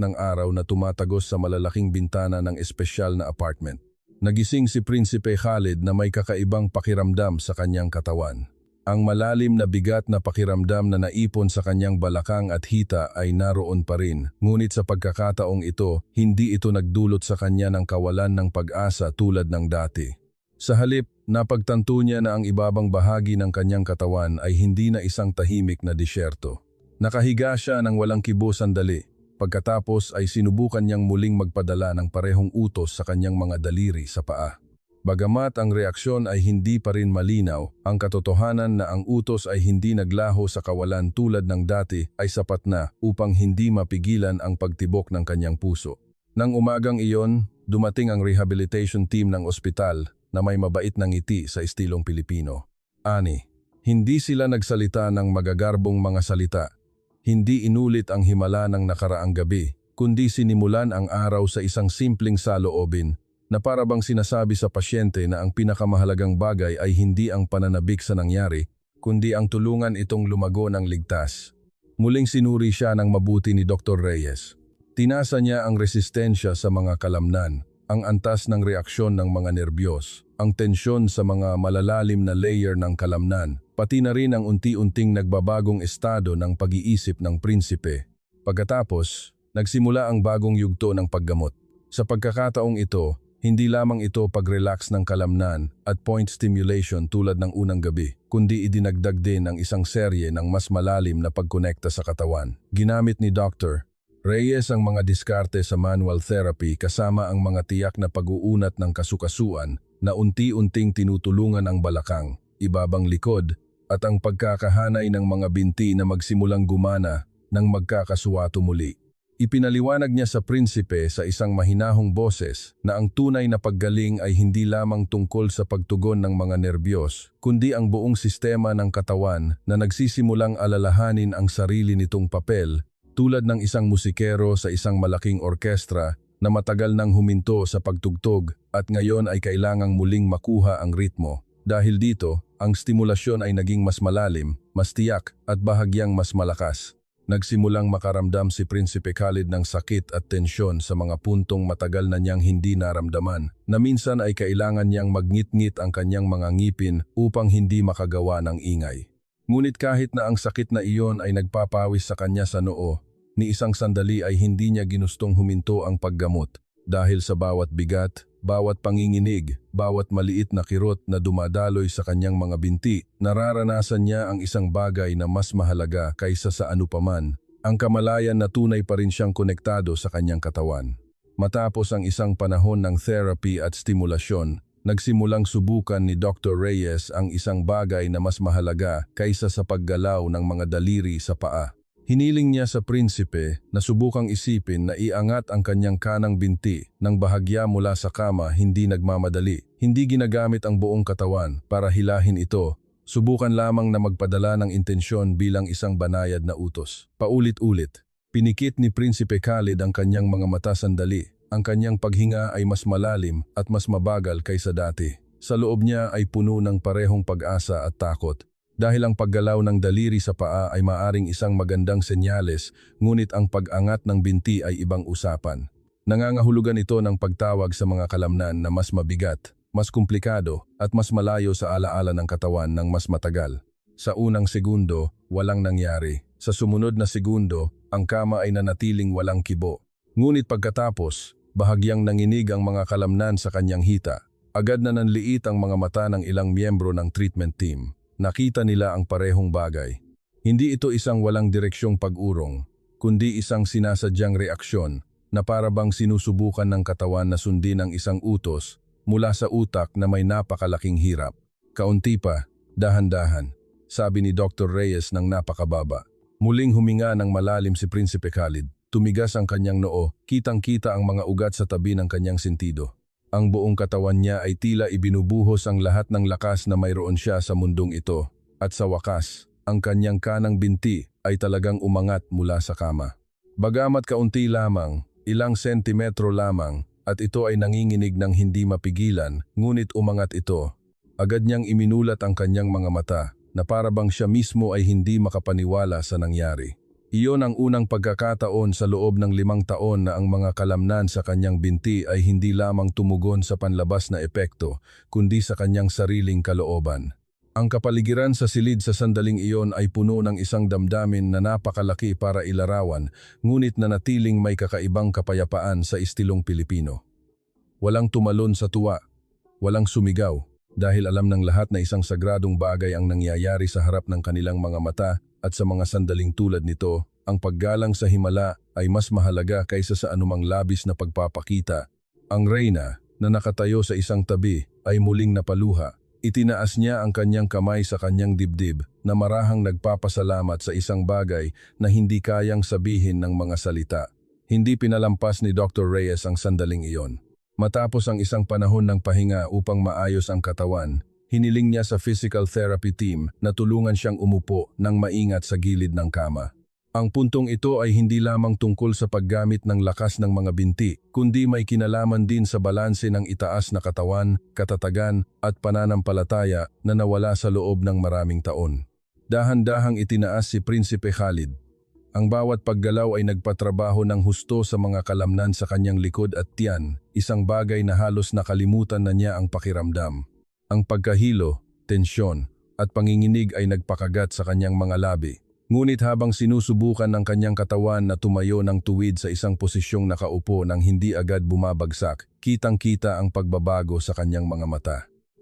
ng araw na tumatagos sa malalaking bintana ng espesyal na apartment. Nagising si Prinsipe Khalid na may kakaibang pakiramdam sa kanyang katawan. Ang malalim na bigat na pakiramdam na naipon sa kanyang balakang at hita ay naroon pa rin. Ngunit sa pagkakataong ito, hindi ito nagdulot sa kanya ng kawalan ng pag-asa tulad ng dati. Sa halip, napagtanto niya na ang ibabang bahagi ng kanyang katawan ay hindi na isang tahimik na disyerto. Nakahiga siya ng walang kibo sandali. Pagkatapos ay sinubukan niyang muling magpadala ng parehong utos sa kanyang mga daliri sa paa. Bagamat ang reaksyon ay hindi pa rin malinaw, ang katotohanan na ang utos ay hindi naglaho sa kawalan tulad ng dati ay sapat na upang hindi mapigilan ang pagtibok ng kanyang puso. Nang umagang iyon, dumating ang rehabilitation team ng ospital na may mabait na ngiti sa estilong Pilipino. Ani, hindi sila nagsalita ng magagarbong mga salita. Hindi inulit ang himala ng nakaraang gabi, kundi sinimulan ang araw sa isang simpleng saloobin na para bang sinasabi sa pasyente na ang pinakamahalagang bagay ay hindi ang pananabik sa nangyari, kundi ang tulungan itong lumago ng ligtas. Muling sinuri siya ng mabuti ni Dr. Reyes. Tinasa niya ang resistensya sa mga kalamnan, ang antas ng reaksyon ng mga nerbiyos, ang tensyon sa mga malalalim na layer ng kalamnan, pati na rin ang unti-unting nagbabagong estado ng pag-iisip ng prinsipe. Pagkatapos, nagsimula ang bagong yugto ng paggamot. Sa pagkakataong ito, hindi lamang ito pag-relax ng kalamnan at point stimulation tulad ng unang gabi, kundi idinagdag din ang isang serye ng mas malalim na pagkonekta sa katawan. Ginamit ni Dr. Reyes ang mga diskarte sa manual therapy kasama ang mga tiyak na pag-uunat ng kasukasuan na unti-unting tinutulungan ang balakang, ibabang likod at ang pagkakahanay ng mga binti na magsimulang gumana ng magkakasuwato muli. Ipinaliwanag niya sa prinsipe sa isang mahinahong boses na ang tunay na paggaling ay hindi lamang tungkol sa pagtugon ng mga nerbiyos, kundi ang buong sistema ng katawan na nagsisimulang alalahanin ang sarili nitong papel tulad ng isang musikero sa isang malaking orkestra na matagal nang huminto sa pagtugtog at ngayon ay kailangang muling makuha ang ritmo. Dahil dito, ang stimulasyon ay naging mas malalim, mas tiyak at bahagyang mas malakas. Nagsimulang makaramdam si Prinsipe Khalid ng sakit at tensyon sa mga puntong matagal na niyang hindi naramdaman, na minsan ay kailangan niyang magngit-ngit ang kanyang mga ngipin upang hindi makagawa ng ingay. Ngunit kahit na ang sakit na iyon ay nagpapawis sa kanya sa noo, ni isang sandali ay hindi niya ginustong huminto ang paggamot dahil sa bawat bigat, bawat panginginig, bawat maliit na kirot na dumadaloy sa kanyang mga binti, nararanasan niya ang isang bagay na mas mahalaga kaysa sa anupaman, ang kamalayan na tunay pa rin siyang konektado sa kanyang katawan. Matapos ang isang panahon ng therapy at stimulasyon, nagsimulang subukan ni Dr. Reyes ang isang bagay na mas mahalaga kaysa sa paggalaw ng mga daliri sa paa. Hiniling niya sa prinsipe na subukang isipin na iangat ang kanyang kanang binti ng bahagya mula sa kama hindi nagmamadali. Hindi ginagamit ang buong katawan para hilahin ito. Subukan lamang na magpadala ng intensyon bilang isang banayad na utos. Paulit-ulit, pinikit ni Prinsipe Khalid ang kanyang mga mata sandali. Ang kanyang paghinga ay mas malalim at mas mabagal kaysa dati. Sa loob niya ay puno ng parehong pag-asa at takot. Dahil ang paggalaw ng daliri sa paa ay maaring isang magandang senyales, ngunit ang pag-angat ng binti ay ibang usapan. Nangangahulugan ito ng pagtawag sa mga kalamnan na mas mabigat, mas komplikado at mas malayo sa alaala ng katawan ng mas matagal. Sa unang segundo, walang nangyari. Sa sumunod na segundo, ang kama ay nanatiling walang kibo. Ngunit pagkatapos, bahagyang nanginig ang mga kalamnan sa kanyang hita. Agad na nanliit ang mga mata ng ilang miyembro ng treatment team. Nakita nila ang parehong bagay. Hindi ito isang walang direksyong pag-urong, kundi isang sinasadyang reaksyon na para bang sinusubukan ng katawan na sundin ang isang utos mula sa utak na may napakalaking hirap. Kaunti pa, dahan-dahan, sabi ni Dr. Reyes ng napakababa. Muling huminga ng malalim si Prinsipe Khalid. Tumigas ang kanyang noo, kitang-kita ang mga ugat sa tabi ng kanyang sentido. Ang buong katawan niya ay tila ibinubuhos ang lahat ng lakas na mayroon siya sa mundong ito. At sa wakas, ang kanyang kanang binti ay talagang umangat mula sa kama. Bagamat kaunti lamang, ilang sentimetro lamang, at ito ay nanginginig ng hindi mapigilan, ngunit umangat ito. Agad niyang iminulat ang kanyang mga mata na para bang siya mismo ay hindi makapaniwala sa nangyari. Iyon ang unang pagkakataon sa loob ng 5 taon na ang mga kalamnan sa kanyang binti ay hindi lamang tumugon sa panlabas na epekto, kundi sa kanyang sariling kalooban. Ang kapaligiran sa silid sa sandaling iyon ay puno ng isang damdamin na napakalaki para ilarawan, ngunit nanatiling may kakaibang kapayapaan sa istilong Pilipino. Walang tumalon sa tuwa, walang sumigaw, dahil alam ng lahat na isang sagradong bagay ang nangyayari sa harap ng kanilang mga mata at sa mga sandaling tulad nito, ang paggalang sa himala ay mas mahalaga kaysa sa anumang labis na pagpapakita. Ang reyna, na nakatayo sa isang tabi, ay muling napaluha. Itinaas niya ang kanyang kamay sa kanyang dibdib na marahang nagpapasalamat sa isang bagay na hindi kayang sabihin ng mga salita. Hindi pinalampas ni Dr. Reyes ang sandaling iyon. Matapos ang isang panahon ng pahinga upang maayos ang katawan, hiniling niya sa physical therapy team na tulungan siyang umupo ng maingat sa gilid ng kama. Ang puntong ito ay hindi lamang tungkol sa paggamit ng lakas ng mga binti, kundi may kinalaman din sa balanse ng itaas na katawan, katatagan at pananampalataya na nawala sa loob ng maraming taon. Dahan-dahang itinaas si Prinsipe Khalid. Ang bawat paggalaw ay nagpatrabaho ng husto sa mga kalamnan sa kanyang likod at tiyan, isang bagay na halos nakalimutan na niya ang pakiramdam. Ang pagkahilo, tensyon at panginginig ay nagpakagat sa kanyang mga labi. Ngunit habang sinusubukan ng kanyang katawan na tumayo ng tuwid sa isang posisyong nakaupo nang hindi agad bumabagsak, kitang-kita ang pagbabago sa kanyang mga mata.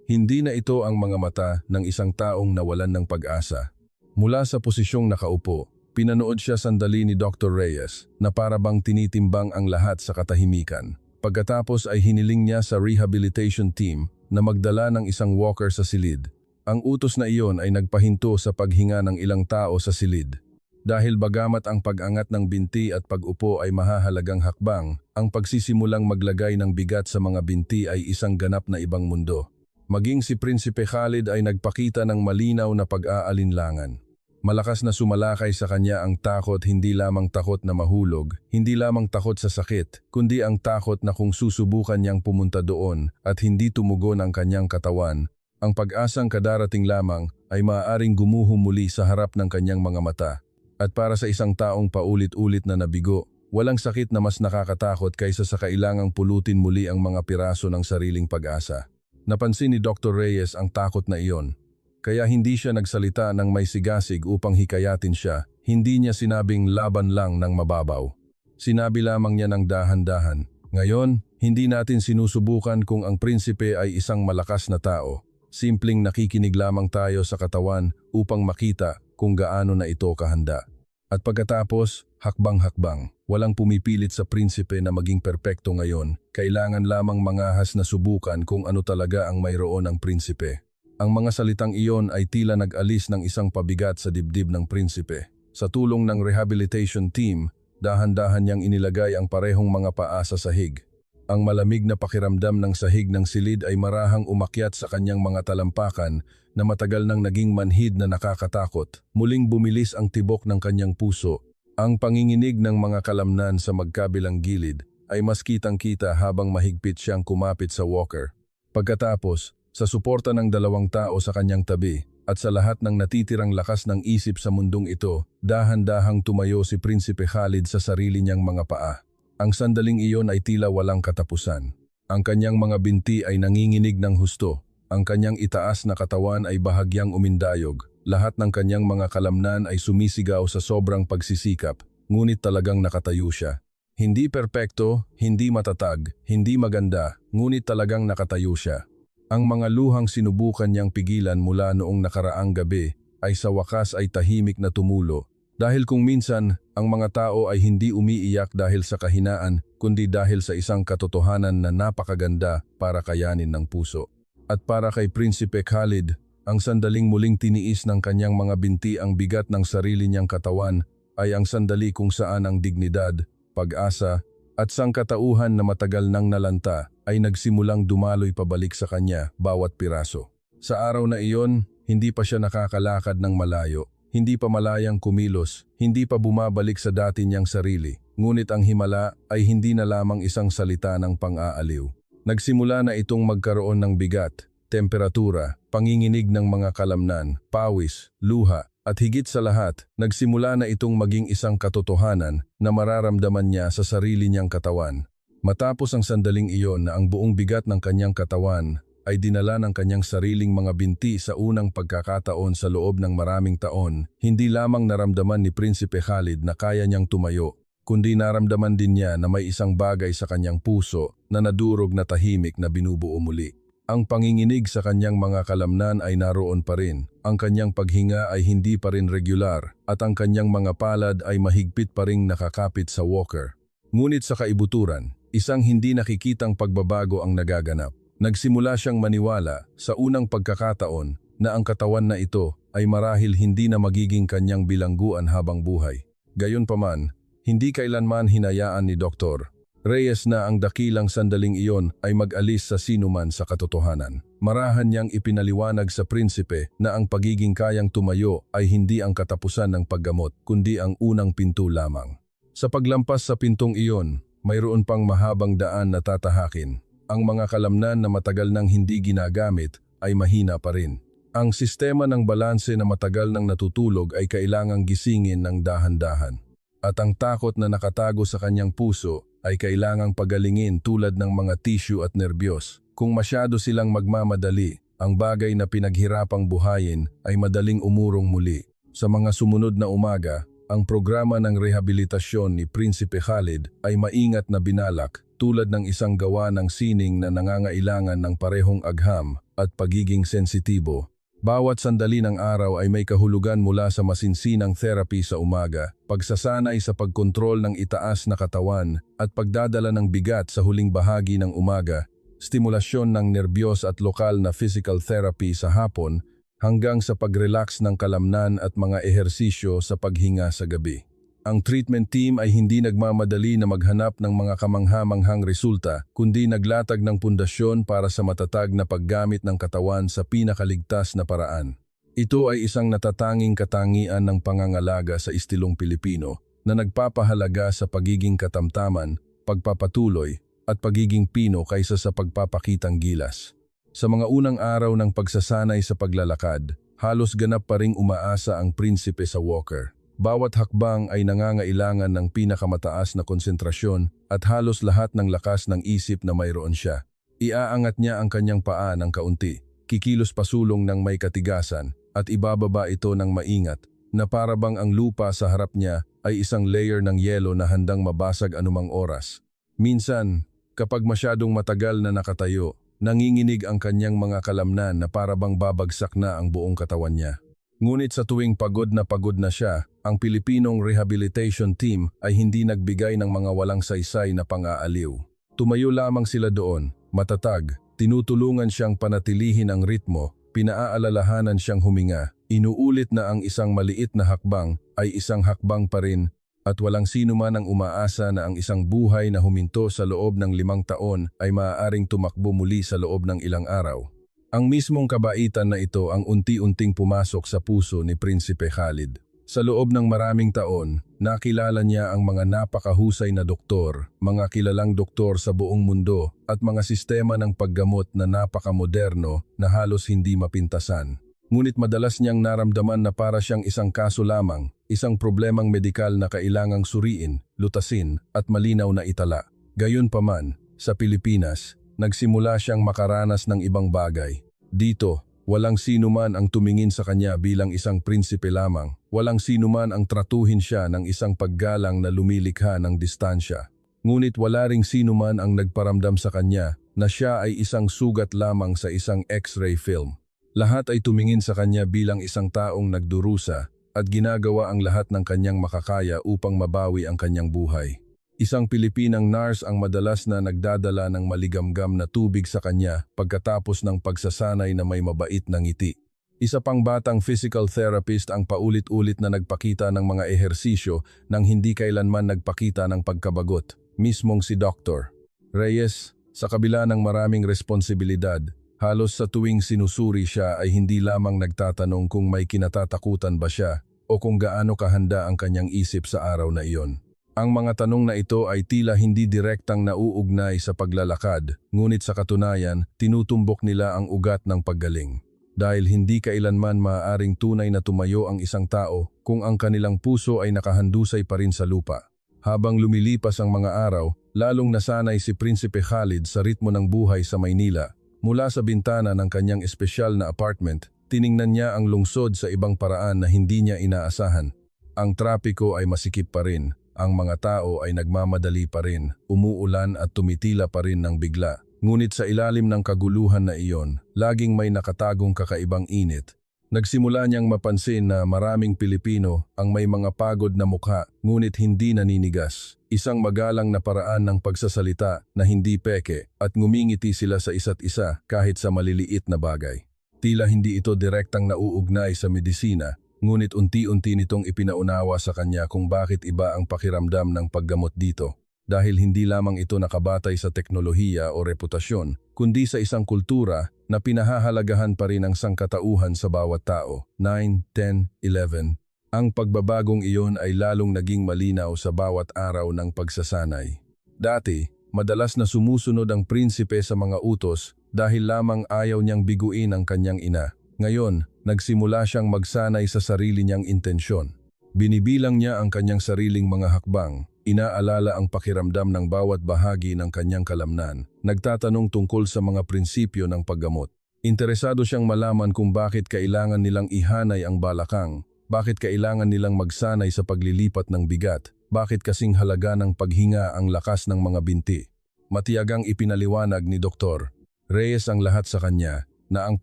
Hindi na ito ang mga mata ng isang taong nawalan ng pag-asa. Mula sa posisyong nakaupo, pinanood siya sandali ni Dr. Reyes na para bang tinitimbang ang lahat sa katahimikan. Pagkatapos ay hiniling niya sa rehabilitation team na magdala ng isang walker sa silid. Ang utos na iyon ay nagpahinto sa paghinga ng ilang tao sa silid. Dahil bagamat ang pag-angat ng binti at pag-upo ay mahahalagang hakbang, ang pagsisimulang maglagay ng bigat sa mga binti ay isang ganap na ibang mundo. Maging si Prinsipe Khalid ay nagpakita ng malinaw na pag-aalinlangan. Malakas na sumalakay sa kanya ang takot, hindi lamang takot na mahulog, hindi lamang takot sa sakit, kundi ang takot na kung susubukan niyang pumunta doon at hindi tumugon ang kanyang katawan, ang pag-asang kadarating lamang ay maaaring gumuho muli sa harap ng kanyang mga mata. At para sa isang taong paulit-ulit na nabigo, walang sakit na mas nakakatakot kaysa sa kailangang pulutin muli ang mga piraso ng sariling pag-asa. Napansin ni Dr. Reyes ang takot na iyon. Kaya hindi siya nagsalita ng may sigasig upang hikayatin siya, hindi niya sinabing laban lang ng mababaw. Sinabi lamang niya ng dahan-dahan, "Ngayon, hindi natin sinusubukan kung ang prinsipe ay isang malakas na tao. Simpleng nakikinig lamang tayo sa katawan upang makita kung gaano na ito kahanda." At pagkatapos, hakbang-hakbang, walang pumipilit sa prinsipe na maging perpekto ngayon, kailangan lamang mangahas na subukan kung ano talaga ang mayroon ang prinsipe. Ang mga salitang iyon ay tila nag-alis ng isang pabigat sa dibdib ng prinsipe. Sa tulong ng rehabilitation team, dahan-dahan niyang inilagay ang parehong mga paa sa sahig. Ang malamig na pakiramdam ng sahig ng silid ay marahang umakyat sa kanyang mga talampakan na matagal nang naging manhid na nakakatakot. Muling bumilis ang tibok ng kanyang puso. Ang panginginig ng mga kalamnan sa magkabilang gilid ay mas kitang-kita habang mahigpit siyang kumapit sa walker. Pagkatapos, sa suporta ng 2 tao sa kanyang tabi at sa lahat ng natitirang lakas ng isip sa mundong ito, dahan-dahang tumayo si Prinsipe Khalid sa sarili niyang mga paa. Ang sandaling iyon ay tila walang katapusan. Ang kanyang mga binti ay nanginginig ng husto. Ang kanyang itaas na katawan ay bahagyang umindayog. Lahat ng kanyang mga kalamnan ay sumisigaw sa sobrang pagsisikap, ngunit talagang nakatayo siya. Hindi perpekto, hindi matatag, hindi maganda, ngunit talagang nakatayo siya. Ang mga luhang sinubukan niyang pigilan mula noong nakaraang gabi ay sa wakas ay tahimik na tumulo Dahil kung minsan, ang mga tao ay hindi umiiyak dahil sa kahinaan, kundi dahil sa isang katotohanan na napakaganda para kayanin ng puso. At para kay Prinsipe Khalid, ang sandaling muling tiniis ng kanyang mga binti ang bigat ng sarili niyang katawan ay ang sandali kung saan ang dignidad, pag-asa, at sangkatauhan na matagal nang nalanta ay nagsimulang dumaloy pabalik sa kanya bawat piraso. Sa araw na iyon, hindi pa siya nakakalakad ng malayo. Hindi pa malayang kumilos, hindi pa bumabalik sa dati niyang sarili, ngunit ang himala ay hindi na lamang isang salita ng pang-aaliw. Nagsimula na itong magkaroon ng bigat, temperatura, panginginig ng mga kalamnan, pawis, luha, at higit sa lahat, nagsimula na itong maging isang katotohanan na mararamdaman niya sa sarili niyang katawan. Matapos ang sandaling iyon na ang buong bigat ng kanyang katawan ay dinala ng kanyang sariling mga binti sa unang pagkakataon sa loob ng maraming taon, hindi lamang naramdaman ni Prinsipe Khalid na kaya niyang tumayo, kundi naramdaman din niya na may isang bagay sa kanyang puso na nadurog na tahimik na binubuo muli. Ang panginginig sa kanyang mga kalamnan ay naroon pa rin, ang kanyang paghinga ay hindi pa rin regular, at ang kanyang mga palad ay mahigpit pa ring nakakapit sa walker. Ngunit sa kaibuturan, isang hindi nakikitang pagbabago ang nagaganap. Nagsimula siyang maniwala sa unang pagkakataon na ang katawan na ito ay marahil hindi na magiging kanyang bilangguan habang buhay. Gayunpaman, hindi kailanman hinayaan ni Dr. Reyes na ang dakilang sandaling iyon ay mag-alis sa sinuman sa katotohanan. Marahan niyang ipinaliwanag sa prinsipe na ang pagiging kayang tumayo ay hindi ang katapusan ng paggamot, kundi ang unang pinto lamang. Sa paglampas sa pintong iyon, mayroon pang mahabang daan na tatahakin. Ang mga kalamnan na matagal nang hindi ginagamit ay mahina pa rin. Ang sistema ng balanse na matagal nang natutulog ay kailangang gisingin ng dahan-dahan. At ang takot na nakatago sa kanyang puso ay kailangang pagalingin tulad ng mga tissue at nerbiyos. Kung masyado silang magmamadali, ang bagay na pinaghirapang buhayin ay madaling umurong muli. Sa mga sumunod na umaga, ang programa ng rehabilitasyon ni Prinsipe Khalid ay maingat na binalak tulad ng isang gawa ng sining na nangangailangan ng parehong agham at pagiging sensitibo. Bawat sandali ng araw ay may kahulugan mula sa masinsinang therapy sa umaga, pagsasanay sa pagkontrol ng itaas na katawan at pagdadala ng bigat sa huling bahagi ng umaga, stimulasyon ng nerbiyos at lokal na physical therapy sa hapon hanggang sa pag-relax ng kalamnan at mga ehersisyo sa paghinga sa gabi. Ang treatment team ay hindi nagmamadali na maghanap ng mga kamangha-manghang resulta, kundi naglatag ng pundasyon para sa matatag na paggamit ng katawan sa pinakaligtas na paraan. Ito ay isang natatanging katangian ng pangangalaga sa istilong Pilipino na nagpapahalaga sa pagiging katamtaman, pagpapatuloy, at pagiging Pino kaysa sa pagpapakitang gilas. Sa mga unang araw ng pagsasanay sa paglalakad, halos ganap pa ring umaasa ang prinsipe sa walker. Bawat hakbang ay nangangailangan ng pinakamataas na konsentrasyon at halos lahat ng lakas ng isip na mayroon siya. Iaangat niya ang kanyang paa ng kaunti, kikilos pasulong ng may katigasan at ibababa ito ng maingat na parabang ang lupa sa harap niya ay isang layer ng yelo na handang mabasag anumang oras. Minsan, kapag masyadong matagal na nakatayo, nanginginig ang kanyang mga kalamnan na parabang babagsak na ang buong katawan niya. Ngunit sa tuwing pagod na siya, ang Pilipinong rehabilitation team ay hindi nagbigay ng mga walang saysay na pang-aaliw. Tumayo lamang sila doon, matatag, tinutulungan siyang panatilihin ang ritmo, pinaaalalahanan siyang huminga, inuulit na ang isang maliit na hakbang ay isang hakbang pa rin at walang sino man ang umaasa na ang isang buhay na huminto sa loob ng 5 taon ay maaaring tumakbo muli sa loob ng ilang araw. Ang mismong kabaitan na ito ang unti-unting pumasok sa puso ni Prinsipe Khalid. Sa loob ng maraming taon, nakilala niya ang mga napakahusay na doktor, mga kilalang doktor sa buong mundo at mga sistema ng paggamot na napakamoderno na halos hindi mapintasan. Ngunit madalas niyang naramdaman na para siyang isang kaso lamang, isang problemang medikal na kailangang suriin, lutasin at malinaw na itala. Gayunpaman, sa Pilipinas, nagsimula siyang makaranas ng ibang bagay. Dito, walang sino man ang tumingin sa kanya bilang isang prinsipe lamang. Walang sino man ang tratuhin siya ng isang paggalang na lumilikha ng distansya. Ngunit wala ring sino man ang nagparamdam sa kanya na siya ay isang sugat lamang sa isang X-ray film. Lahat ay tumingin sa kanya bilang isang taong nagdurusa, at ginagawa ang lahat ng kanyang makakaya upang mabawi ang kanyang buhay. Isang Pilipinang nurse ang madalas na nagdadala ng maligamgam na tubig sa kanya pagkatapos ng pagsasanay na may mabait na ngiti. Isa pang batang physical therapist ang paulit-ulit na nagpakita ng mga ehersisyo nang hindi kailanman nagpakita ng pagkabagot, mismong si Dr. Reyes. Sa kabila ng maraming responsibilidad, halos sa tuwing sinusuri siya ay hindi lamang nagtatanong kung may kinatatakutan ba siya o kung gaano kahanda ang kanyang isip sa araw na iyon. Ang mga tanong na ito ay tila hindi direktang nauugnay sa paglalakad, ngunit sa katunayan, tinutumbok nila ang ugat ng paggaling. Dahil hindi kailanman maaaring tunay na tumayo ang isang tao kung ang kanilang puso ay nakahandusay pa rin sa lupa. Habang lumilipas ang mga araw, lalong nasanay si Prinsipe Khalid sa ritmo ng buhay sa Maynila. Mula sa bintana ng kanyang espesyal na apartment, tiningnan niya ang lungsod sa ibang paraan na hindi niya inaasahan. Ang trapiko ay masikip pa rin. Ang mga tao ay nagmamadali pa rin, umuulan at tumitila pa rin ng bigla. Ngunit sa ilalim ng kaguluhan na iyon, laging may nakatagong kakaibang init. Nagsimula niyang mapansin na maraming Pilipino ang may mga pagod na mukha ngunit hindi naninigas. Isang magalang na paraan ng pagsasalita na hindi peke at ngumingiti sila sa isa't isa kahit sa maliliit na bagay. Tila hindi ito direktang nauugnay sa medisina, ngunit unti-unti nitong ipinaunawa sa kanya kung bakit iba ang pakiramdam ng paggamot dito. Dahil hindi lamang ito nakabatay sa teknolohiya o reputasyon, kundi sa isang kultura na pinahahalagahan pa rin ang sangkatauhan sa bawat tao. 9, 10, 11. Ang pagbabagong iyon ay lalong naging malinaw sa bawat araw ng pagsasanay. Dati, madalas na sumusunod ang prinsipe sa mga utos dahil lamang ayaw niyang biguin ang kanyang ina. Ngayon, nagsimula siyang magsanay sa sarili niyang intensyon. Binibilang niya ang kanyang sariling mga hakbang, inaalala ang pakiramdam ng bawat bahagi ng kanyang kalamnan, nagtatanong tungkol sa mga prinsipyo ng paggamot. Interesado siyang malaman kung bakit kailangan nilang ihanay ang balakang, bakit kailangan nilang magsanay sa paglilipat ng bigat, bakit kasing halaga ng paghinga ang lakas ng mga binti. Matiyagang ipinaliwanag ni Dr. Reyes ang lahat sa kanya, na ang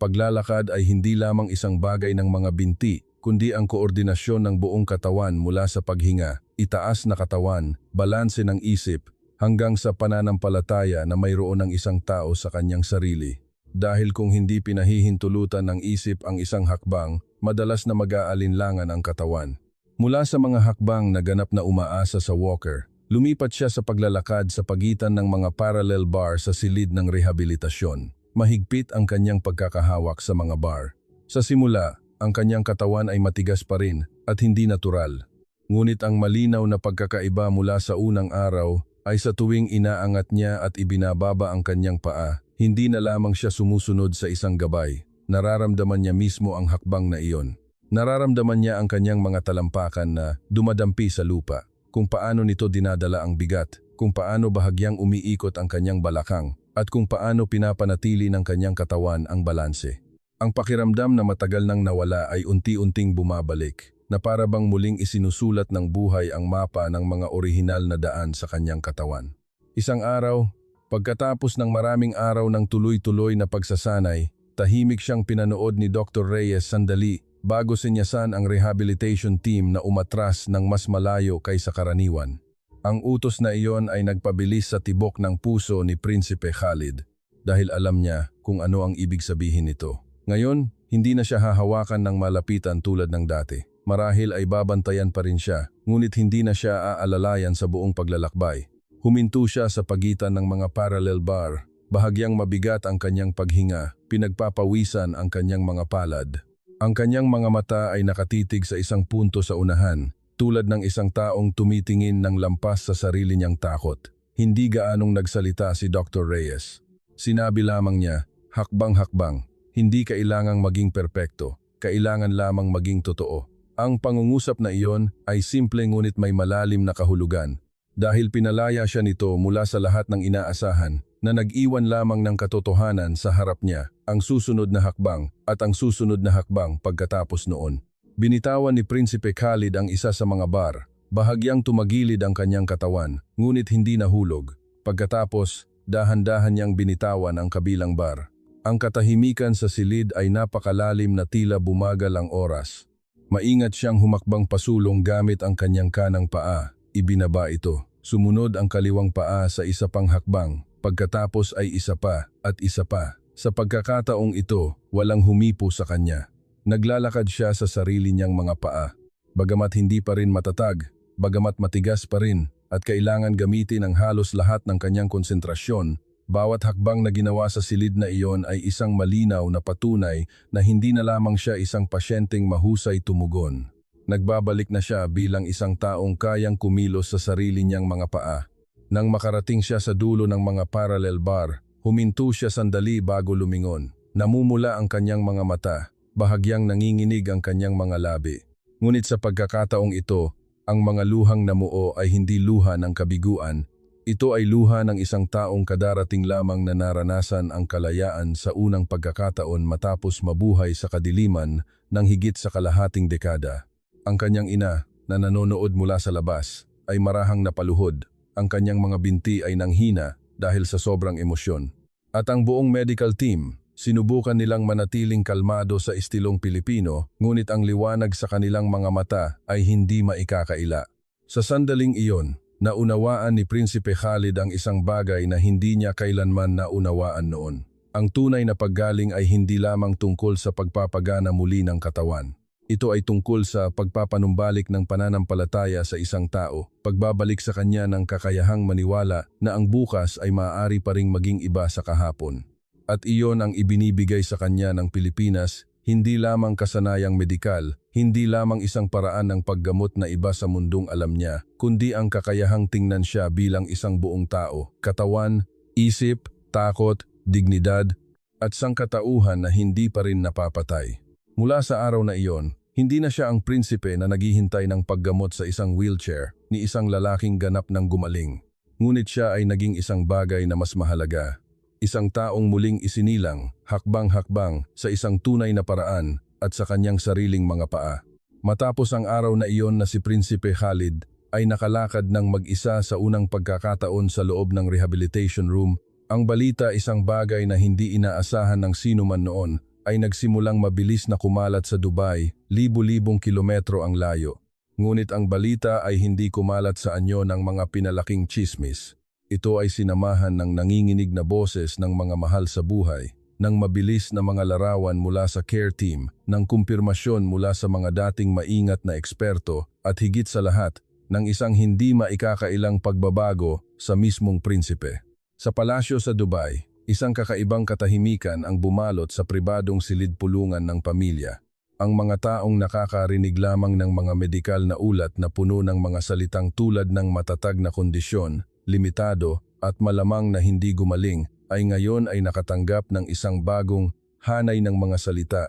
paglalakad ay hindi lamang isang bagay ng mga binti, kundi ang koordinasyon ng buong katawan mula sa paghinga, itaas na katawan, balanse ng isip, hanggang sa pananampalataya na mayroon ng isang tao sa kanyang sarili. Dahil kung hindi pinahihintulutan ng isip ang isang hakbang, madalas na mag-aalinlangan ang katawan. Mula sa mga hakbang na ganap na umaasa sa walker, lumipat siya sa paglalakad sa pagitan ng mga parallel bar sa silid ng rehabilitasyon. Mahigpit ang kanyang pagkakahawak sa mga bar. Sa simula, ang kanyang katawan ay matigas pa rin at hindi natural. Ngunit ang malinaw na pagkakaiba mula sa unang araw ay sa tuwing inaangat niya at ibinababa ang kanyang paa, hindi na lamang siya sumusunod sa isang gabay. Nararamdaman niya mismo ang hakbang na iyon. Nararamdaman niya ang kanyang mga talampakan na dumadampi sa lupa, kung paano nito dinadala ang bigat, kung paano bahagyang umiikot ang kanyang balakang, at kung paano pinapanatili ng kanyang katawan ang balanse. Ang pakiramdam na matagal nang nawala ay unti-unting bumabalik, na para bang muling isinusulat ng buhay ang mapa ng mga orihinal na daan sa kanyang katawan. Isang araw, pagkatapos ng maraming araw ng tuloy-tuloy na pagsasanay, tahimik siyang pinanood ni Dr. Reyes sandali bago sinyasan ang rehabilitation team na umatras ng mas malayo kaysa karaniwan. Ang utos na iyon ay nagpabilis sa tibok ng puso ni Prinsipe Khalid dahil alam niya kung ano ang ibig sabihin nito. Ngayon, hindi na siya hahawakan ng malapitan tulad ng dati. Marahil ay babantayan pa rin siya, ngunit hindi na siya aalalayan sa buong paglalakbay. Huminto siya sa pagitan ng mga parallel bar, bahagyang mabigat ang kanyang paghinga, pinagpapawisan ang kanyang mga palad. Ang kanyang mga mata ay nakatitig sa isang punto sa unahan, tulad ng isang taong tumitingin ng lampas sa sarili niyang takot. Hindi gaanong nagsalita si Dr. Reyes. Sinabi lamang niya, hakbang-hakbang. Hindi kailangang maging perpekto, kailangan lamang maging totoo. Ang pangungusap na iyon ay simple ngunit may malalim na kahulugan. Dahil pinalaya siya nito mula sa lahat ng inaasahan na nag-iwan lamang ng katotohanan sa harap niya, ang susunod na hakbang at ang susunod na hakbang pagkatapos noon. Binitawan ni Prinsipe Khalid ang isa sa mga bar, bahagyang tumagilid ang kanyang katawan, ngunit hindi nahulog. Pagkatapos, dahan-dahan niyang binitawan ang kabilang bar. Ang katahimikan sa silid ay napakalalim na tila bumagal ang oras. Maingat siyang humakbang pasulong gamit ang kanyang kanang paa. Ibinaba ito. Sumunod ang kaliwang paa sa isa pang hakbang. Pagkatapos ay isa pa at isa pa. Sa pagkakataong ito, walang humipo sa kanya. Naglalakad siya sa sarili niyang mga paa. Bagamat hindi pa rin matatag, bagamat matigas pa rin, at kailangan gamitin ang halos lahat ng kanyang konsentrasyon, bawat hakbang na ginawa sa silid na iyon ay isang malinaw na patunay na hindi na lamang siya isang pasyenteng mahusay tumugon. Nagbabalik na siya bilang isang taong kayang kumilos sa sarili niyang mga paa. Nang makarating siya sa dulo ng mga parallel bar, huminto siya sandali bago lumingon. Namumula ang kanyang mga mata, bahagyang nanginginig ang kanyang mga labi. Ngunit sa pagkakataong ito, ang mga luhang namuo ay hindi luha ng kabiguan. Ito ay luha ng isang taong kadarating lamang na naranasan ang kalayaan sa unang pagkakataon matapos mabuhay sa kadiliman ng higit sa kalahating dekada. Ang kanyang ina, na nanonood mula sa labas, ay marahang napaluhod. Ang kanyang mga binti ay nanghina dahil sa sobrang emosyon. At ang buong medical team, sinubukan nilang manatiling kalmado sa estilong Pilipino, ngunit ang liwanag sa kanilang mga mata ay hindi maikakaila. Sa sandaling iyon, naunawaan ni Prinsipe Khalid ang isang bagay na hindi niya kailanman naunawaan noon. Ang tunay na paggaling ay hindi lamang tungkol sa pagpapagana muli ng katawan. Ito ay tungkol sa pagpapanumbalik ng pananampalataya sa isang tao, pagbabalik sa kanya ng kakayahang maniwala na ang bukas ay maaari pa ring maging iba sa kahapon. At iyon ang ibinibigay sa kanya ng Pilipinas, hindi lamang kasanayang medikal, hindi lamang isang paraan ng paggamot na iba sa mundong alam niya, kundi ang kakayahang tingnan siya bilang isang buong tao, katawan, isip, takot, dignidad, at sangkatauhan na hindi pa rin napapatay. Mula sa araw na iyon, hindi na siya ang prinsipe na naghihintay ng paggamot sa isang wheelchair ni isang lalaking ganap ng gumaling. Ngunit siya ay naging isang bagay na mas mahalaga. Isang taong muling isinilang, hakbang-hakbang sa isang tunay na paraan at sa kanyang sariling mga paa. Matapos ang araw na iyon na si Prinsipe Khalid ay nakalakad ng mag-isa sa unang pagkakataon sa loob ng rehabilitation room, ang balita isang bagay na hindi inaasahan ng sino man noon ay nagsimulang mabilis na kumalat sa Dubai, libu-libong kilometro ang layo. Ngunit ang balita ay hindi kumalat sa anyo ng mga pinalaking tsismis. Ito ay sinamahan ng nanginginig na boses ng mga mahal sa buhay, ng mabilis na mga larawan mula sa care team, ng kumpirmasyon mula sa mga dating maingat na eksperto at higit sa lahat, ng isang hindi maikakailang pagbabago sa mismong prinsipe. Sa palasyo sa Dubai, isang kakaibang katahimikan ang bumalot sa pribadong silid-pulungan ng pamilya. Ang mga taong nakakarinig lamang ng mga medikal na ulat na puno ng mga salitang tulad ng matatag na kondisyon, limitado at malamang na hindi gumaling ay ngayon ay nakatanggap ng isang bagong hanay ng mga salita.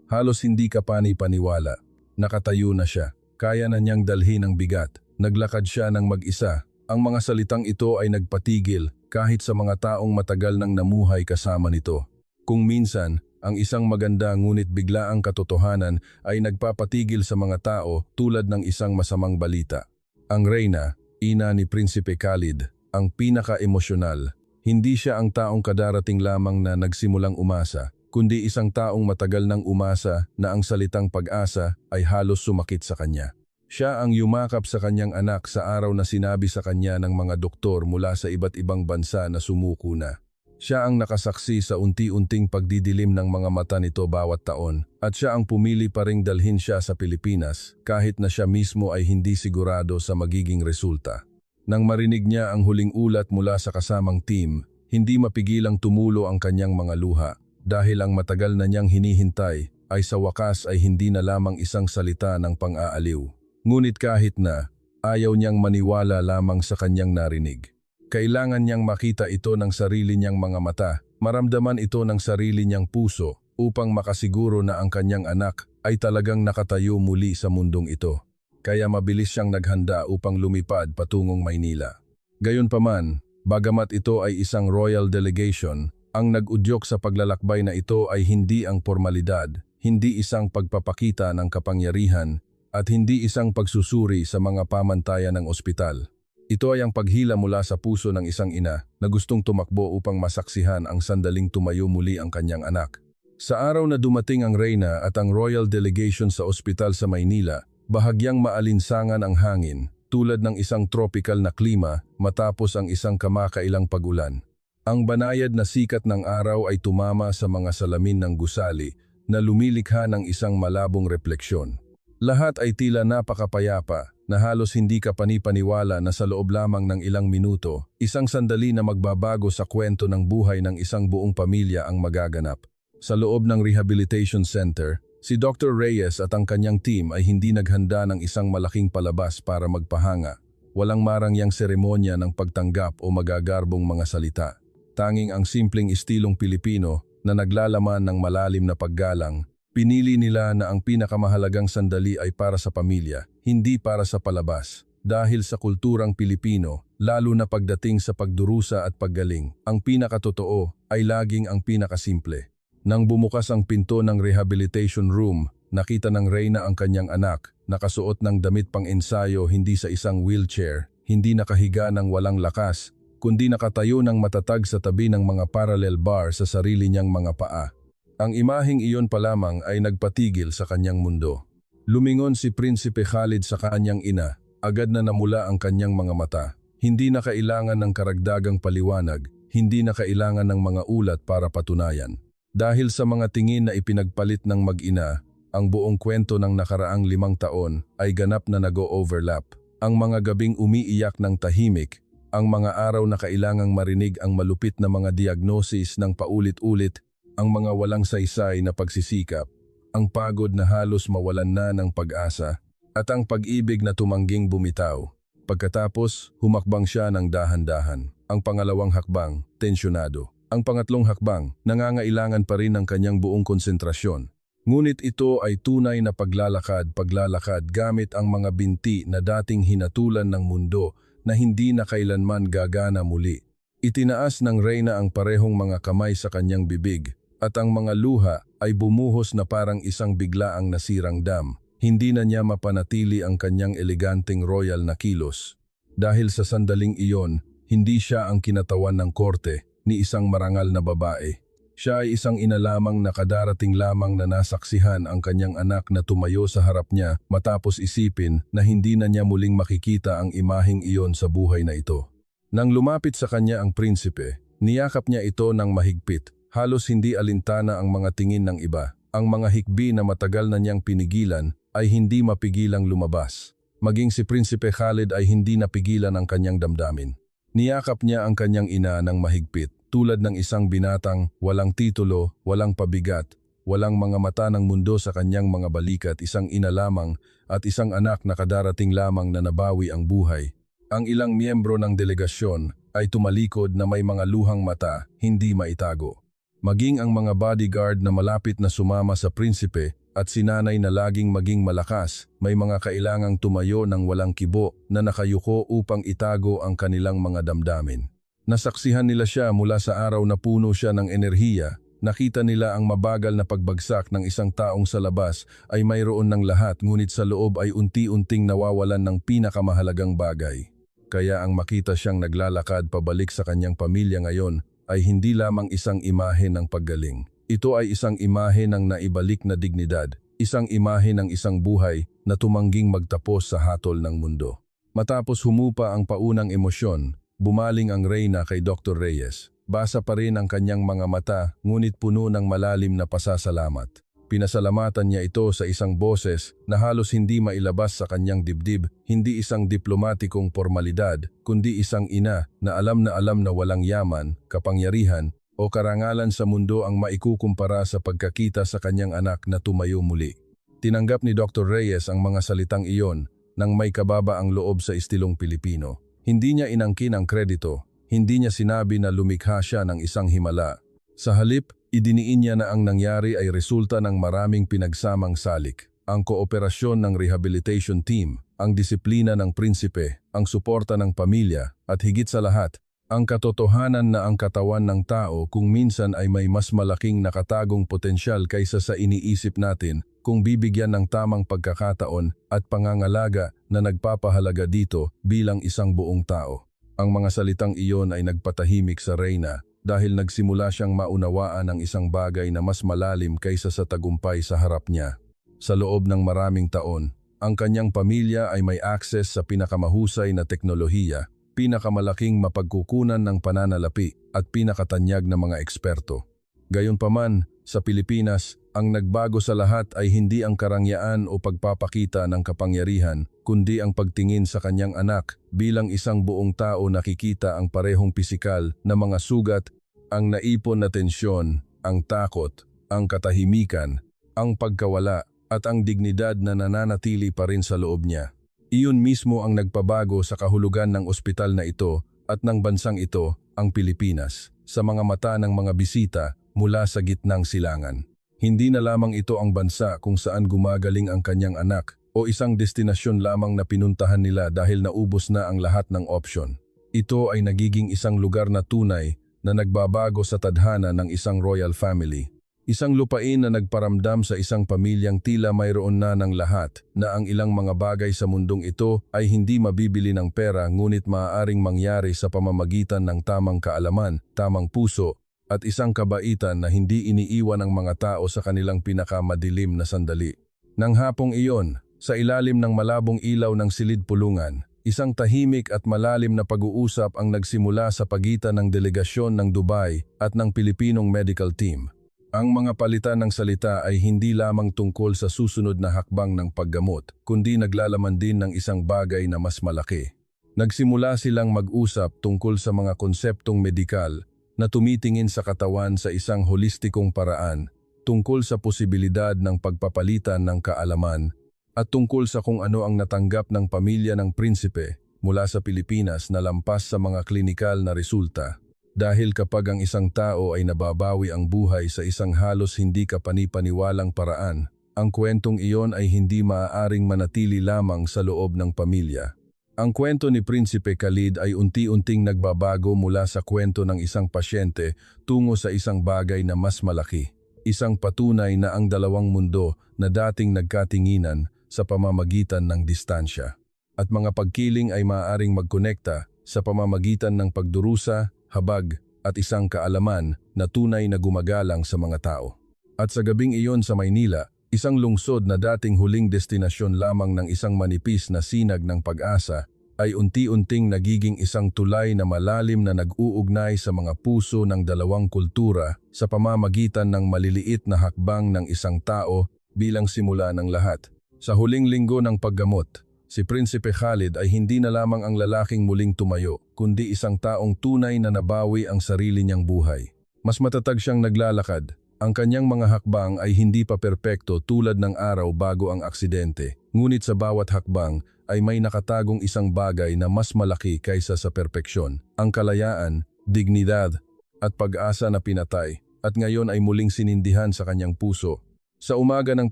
Halos hindi ka pani-paniwala. Nakatayo na siya. Kaya na niyang dalhin ang bigat. Naglakad siya ng mag-isa. Ang mga salitang ito ay nagpatigil kahit sa mga taong matagal nang namuhay kasama nito. Kung minsan, ang isang maganda ngunit biglaang katotohanan ay nagpapatigil sa mga tao tulad ng isang masamang balita. Ang reyna, ina ni Prinsipe Khalid, ang pinaka-emosyonal. Hindi siya ang taong kadarating lamang na nagsimulang umasa, kundi isang taong matagal nang umasa na ang salitang pag-asa ay halos sumakit sa kanya. Siya ang yumakap sa kanyang anak sa araw na sinabi sa kanya ng mga doktor mula sa iba't ibang bansa na sumuko na. Siya ang nakasaksi sa unti-unting pagdidilim ng mga mata nito bawat taon, at siya ang pumili pa ring dalhin siya sa Pilipinas kahit na siya mismo ay hindi sigurado sa magiging resulta. Nang marinig niya ang huling ulat mula sa kasamang team, hindi mapigilang tumulo ang kanyang mga luha dahil ang matagal na niyang hinihintay ay sa wakas ay hindi na lamang isang salita ng pang-aaliw. Ngunit kahit na, ayaw niyang maniwala lamang sa kanyang narinig. Kailangan niyang makita ito ng sarili niyang mga mata, maramdaman ito ng sarili niyang puso upang makasiguro na ang kanyang anak ay talagang nakatayo muli sa mundong ito. Kaya mabilis siyang naghanda upang lumipad patungong Maynila. Gayunpaman, bagamat ito ay isang royal delegation, ang nag-udyok sa paglalakbay na ito ay hindi ang formalidad, hindi isang pagpapakita ng kapangyarihan, at hindi isang pagsusuri sa mga pamantayan ng ospital. Ito ay ang paghila mula sa puso ng isang ina na gustong tumakbo upang masaksihan ang sandaling tumayo muli ang kanyang anak. Sa araw na dumating ang reyna at ang royal delegation sa ospital sa Maynila, bahagyang maalinsangan ang hangin, tulad ng isang tropical na klima matapos ang isang kamakailang pag-ulan. Ang banayad na sikat ng araw ay tumama sa mga salamin ng gusali na lumilikha ng isang malabong refleksyon. Lahat ay tila napakapayapa na halos hindi ka panipaniwala na sa loob lamang ng ilang minuto, isang sandali na magbabago sa kwento ng buhay ng isang buong pamilya ang magaganap. Sa loob ng rehabilitation center, si Dr. Reyes at ang kanyang team ay hindi naghanda ng isang malaking palabas para magpahanga. Walang marangyang seremonya ng pagtanggap o magagarbong mga salita. Tanging ang simpleng istilong Pilipino na naglalaman ng malalim na paggalang. Pinili nila na ang pinakamahalagang sandali ay para sa pamilya, hindi para sa palabas. Dahil sa kulturang Pilipino, lalo na pagdating sa pagdurusa at paggaling, ang pinakatotoo ay laging ang pinakasimple. Nang bumukas ang pinto ng rehabilitation room, nakita ng reyna ang kanyang anak, nakasuot ng damit pang-ensayo hindi sa isang wheelchair, hindi nakahiga ng walang lakas, kundi nakatayo ng matatag sa tabi ng mga parallel bar sa sarili niyang mga paa. Ang imaheng iyon pa lamang ay nagpatigil sa kanyang mundo. Lumingon si Prinsipe Khalid sa kanyang ina, agad na namula ang kanyang mga mata. Hindi na kailangan ng karagdagang paliwanag, hindi na kailangan ng mga ulat para patunayan. Dahil sa mga tingin na ipinagpalit ng mag-ina, ang buong kwento ng nakaraang 5 taon ay ganap na nag-o-overlap. Ang mga gabing umiiyak ng tahimik, ang mga araw na kailangang marinig ang malupit na mga diagnosis ng paulit-ulit, ang mga walang saysay na pagsisikap, ang pagod na halos mawalan na ng pag-asa, at ang pag-ibig na tumangging bumitaw. Pagkatapos, humakbang siya ng dahan-dahan. Ang pangalawang hakbang, tensyonado. Ang pangatlong hakbang, nangangailangan pa rin ng kanyang buong konsentrasyon. Ngunit ito ay tunay na paglalakad gamit ang mga binti na dating hinatulan ng mundo na hindi na kailanman gagana muli. Itinaas ng reyna ang parehong mga kamay sa kanyang bibig, at ang mga luha ay bumuhos na parang isang biglaang nasirang dam. Hindi na niya mapanatili ang kanyang eleganteng royal na kilos. Dahil sa sandaling iyon, hindi siya ang kinatawan ng korte ni isang marangal na babae. Siya ay isang ina lamang na kadarating lamang na nasaksihan ang kanyang anak na tumayo sa harap niya matapos isipin na hindi na niya muling makikita ang imaheng iyon sa buhay na ito. Nang lumapit sa kanya ang prinsipe, niyakap niya ito ng mahigpit. Halos hindi alintana ang mga tingin ng iba. Ang mga hikbi na matagal na niyang pinigilan ay hindi mapigilang lumabas. Maging si Prinsipe Khalid ay hindi napigilan ang kanyang damdamin. Niyakap niya ang kanyang ina ng mahigpit, tulad ng isang binatang walang titulo, walang pabigat, walang mga mata ng mundo sa kanyang mga balikat, isang ina lamang at isang anak na kadarating lamang na nabawi ang buhay. Ang ilang miyembro ng delegasyon ay tumalikod na may mga luhang mata, hindi maitago. Maging ang mga bodyguard na malapit na sumama sa prinsipe at sinanay na laging maging malakas, may mga kailangang tumayo ng walang kibo na nakayuko upang itago ang kanilang mga damdamin. Nasaksihan nila siya mula sa araw na puno siya ng enerhiya. Nakita nila ang mabagal na pagbagsak ng isang taong sa labas ay mayroon ng lahat, ngunit sa loob ay unti-unting nawawalan ng pinakamahalagang bagay. Kaya ang makita siyang naglalakad pabalik sa kanyang pamilya ngayon ay hindi lamang isang imahe ng paggaling. Ito ay isang imahe ng naibalik na dignidad, isang imahe ng isang buhay na tumangging magtapos sa hatol ng mundo. Matapos humupa ang paunang emosyon, bumaling ang reyna kay Dr. Reyes. Basa pa rin ang kanyang mga mata, ngunit puno ng malalim na pasasalamat. Pinasalamatan niya ito sa isang boses na halos hindi mailabas sa kanyang dibdib, hindi isang diplomatikong formalidad, kundi isang ina na alam na walang yaman, kapangyarihan o karangalan sa mundo ang maikukumpara sa pagkakita sa kanyang anak na tumayo muli. Tinanggap ni Dr. Reyes ang mga salitang iyon nang may kababa ang loob sa istilong Pilipino. Hindi niya inangkin ang kredito, hindi niya sinabi na lumikha siya ng isang himala. Sa halip, idiniin niya na ang nangyari ay resulta ng maraming pinagsamang salik. Ang kooperasyon ng rehabilitation team, ang disiplina ng prinsipe, ang suporta ng pamilya, at higit sa lahat, ang katotohanan na ang katawan ng tao kung minsan ay may mas malaking nakatagong potensyal kaysa sa iniisip natin kung bibigyan ng tamang pagkakataon at pangangalaga na nagpapahalaga dito bilang isang buong tao. Ang mga salitang iyon ay nagpatahimik sa reyna dahil nagsimula siyang maunawaan ang isang bagay na mas malalim kaysa sa tagumpay sa harap niya. Sa loob ng maraming taon, ang kanyang pamilya ay may access sa pinakamahusay na teknolohiya, pinakamalaking mapagkukunan ng pananalapi at pinakatanyag na mga eksperto. Gayunpaman, sa Pilipinas, ang nagbago sa lahat ay hindi ang karangyaan o pagpapakita ng kapangyarihan, kundi ang pagtingin sa kanyang anak bilang isang buong tao. Nakikita ang parehong pisikal na mga sugat, ang naipon na tensyon, ang takot, ang katahimikan, ang pagkawala at ang dignidad na nananatili pa rin sa loob niya. Iyon mismo ang nagpabago sa kahulugan ng ospital na ito at ng bansang ito, ang Pilipinas, sa mga mata ng mga bisita mula sa gitnang silangan. Hindi na lamang ito ang bansa kung saan gumagaling ang kanyang anak o isang destinasyon lamang na pinuntahan nila dahil naubos na ang lahat ng opsyon. Ito ay nagiging isang lugar na tunay na nagbabago sa tadhana ng isang royal family. Isang lupain na nagparamdam sa isang pamilyang tila mayroon na ng lahat, na ang ilang mga bagay sa mundong ito ay hindi mabibili ng pera ngunit maaaring mangyari sa pamamagitan ng tamang kaalaman, tamang puso, at isang kabaitan na hindi iniiwan ng mga tao sa kanilang pinakamadilim na sandali. Nang hapong iyon, sa ilalim ng malabong ilaw ng silid-pulungan, isang tahimik at malalim na pag-uusap ang nagsimula sa pagitan ng delegasyon ng Dubai at ng Pilipinong medical team. Ang mga palitan ng salita ay hindi lamang tungkol sa susunod na hakbang ng paggamot, kundi naglalaman din ng isang bagay na mas malaki. Nagsimula silang mag-usap tungkol sa mga konseptong medikal na tumitingin sa katawan sa isang holistikong paraan, tungkol sa posibilidad ng pagpapalitan ng kaalaman, at tungkol sa kung ano ang natanggap ng pamilya ng prinsipe mula sa Pilipinas na lampas sa mga klinikal na resulta. Dahil kapag ang isang tao ay nababawi ang buhay sa isang halos hindi kapanipaniwalang paraan, ang kwentong iyon ay hindi maaaring manatili lamang sa loob ng pamilya. Ang kwento ni Prinsipe Khalid ay unti-unting nagbabago mula sa kwento ng isang pasyente tungo sa isang bagay na mas malaki. Isang patunay na ang dalawang mundo na dating nagkatinginan sa pamamagitan ng distansya at mga pagkiling ay maaaring magkonekta sa pamamagitan ng pagdurusa, habag at isang kaalaman na tunay na gumagalang sa mga tao. At sa gabing iyon sa Maynila, isang lungsod na dating huling destinasyon lamang ng isang manipis na sinag ng pag-asa, ay unti-unting nagiging isang tulay na malalim na nag-uugnay sa mga puso ng dalawang kultura sa pamamagitan ng maliliit na hakbang ng isang tao bilang simula ng lahat. Sa huling linggo ng paggamot, si Prinsipe Khalid ay hindi na lamang ang lalaking muling tumayo, kundi isang taong tunay na nabawi ang sarili niyang buhay. Mas matatag siyang naglalakad. Ang kanyang mga hakbang ay hindi pa perpekto tulad ng araw bago ang aksidente. Ngunit sa bawat hakbang ay may nakatagong isang bagay na mas malaki kaysa sa perpeksyon. Ang kalayaan, dignidad, at pag-asa na pinatay, at ngayon ay muling sinindihan sa kanyang puso. Sa umaga ng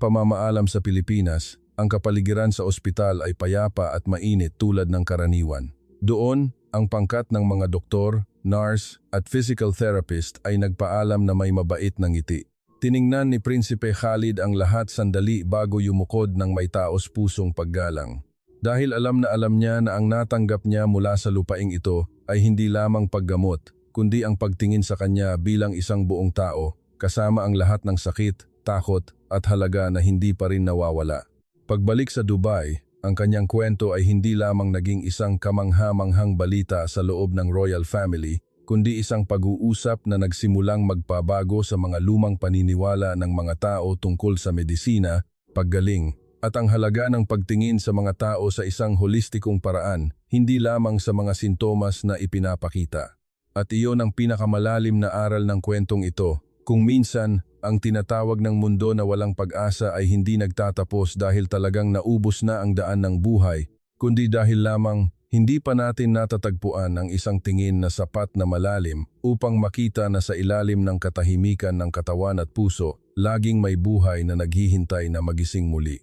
pamamaalam sa Pilipinas, ang kapaligiran sa ospital ay payapa at mainit tulad ng karaniwan. Doon, ang pangkat ng mga doktor, nurse at physical therapist ay nagpaalam na may mabait na ngiti. Tiningnan ni Prinsipe Khalid ang lahat sandali bago yumukod ng may taos pusong paggalang. Dahil alam niya na ang natanggap niya mula sa lupaing ito ay hindi lamang paggamot, kundi ang pagtingin sa kanya bilang isang buong tao, kasama ang lahat ng sakit, takot at halaga na hindi pa rin nawawala. Pagbalik sa Dubai, ang kanyang kwento ay hindi lamang naging isang kamangha-manghang balita sa loob ng royal family, kundi isang pag-uusap na nagsimulang magpabago sa mga lumang paniniwala ng mga tao tungkol sa medisina, paggaling, at ang halaga ng pagtingin sa mga tao sa isang holistikong paraan, hindi lamang sa mga sintomas na ipinapakita. At iyon ang pinakamalalim na aral ng kwentong ito, kung minsan, ang tinatawag ng mundo na walang pag-asa ay hindi nagtatapos dahil talagang naubos na ang daan ng buhay, kundi dahil lamang hindi pa natin natatagpuan ang isang tingin na sapat na malalim upang makita na sa ilalim ng katahimikan ng katawan at puso, laging may buhay na naghihintay na magising muli.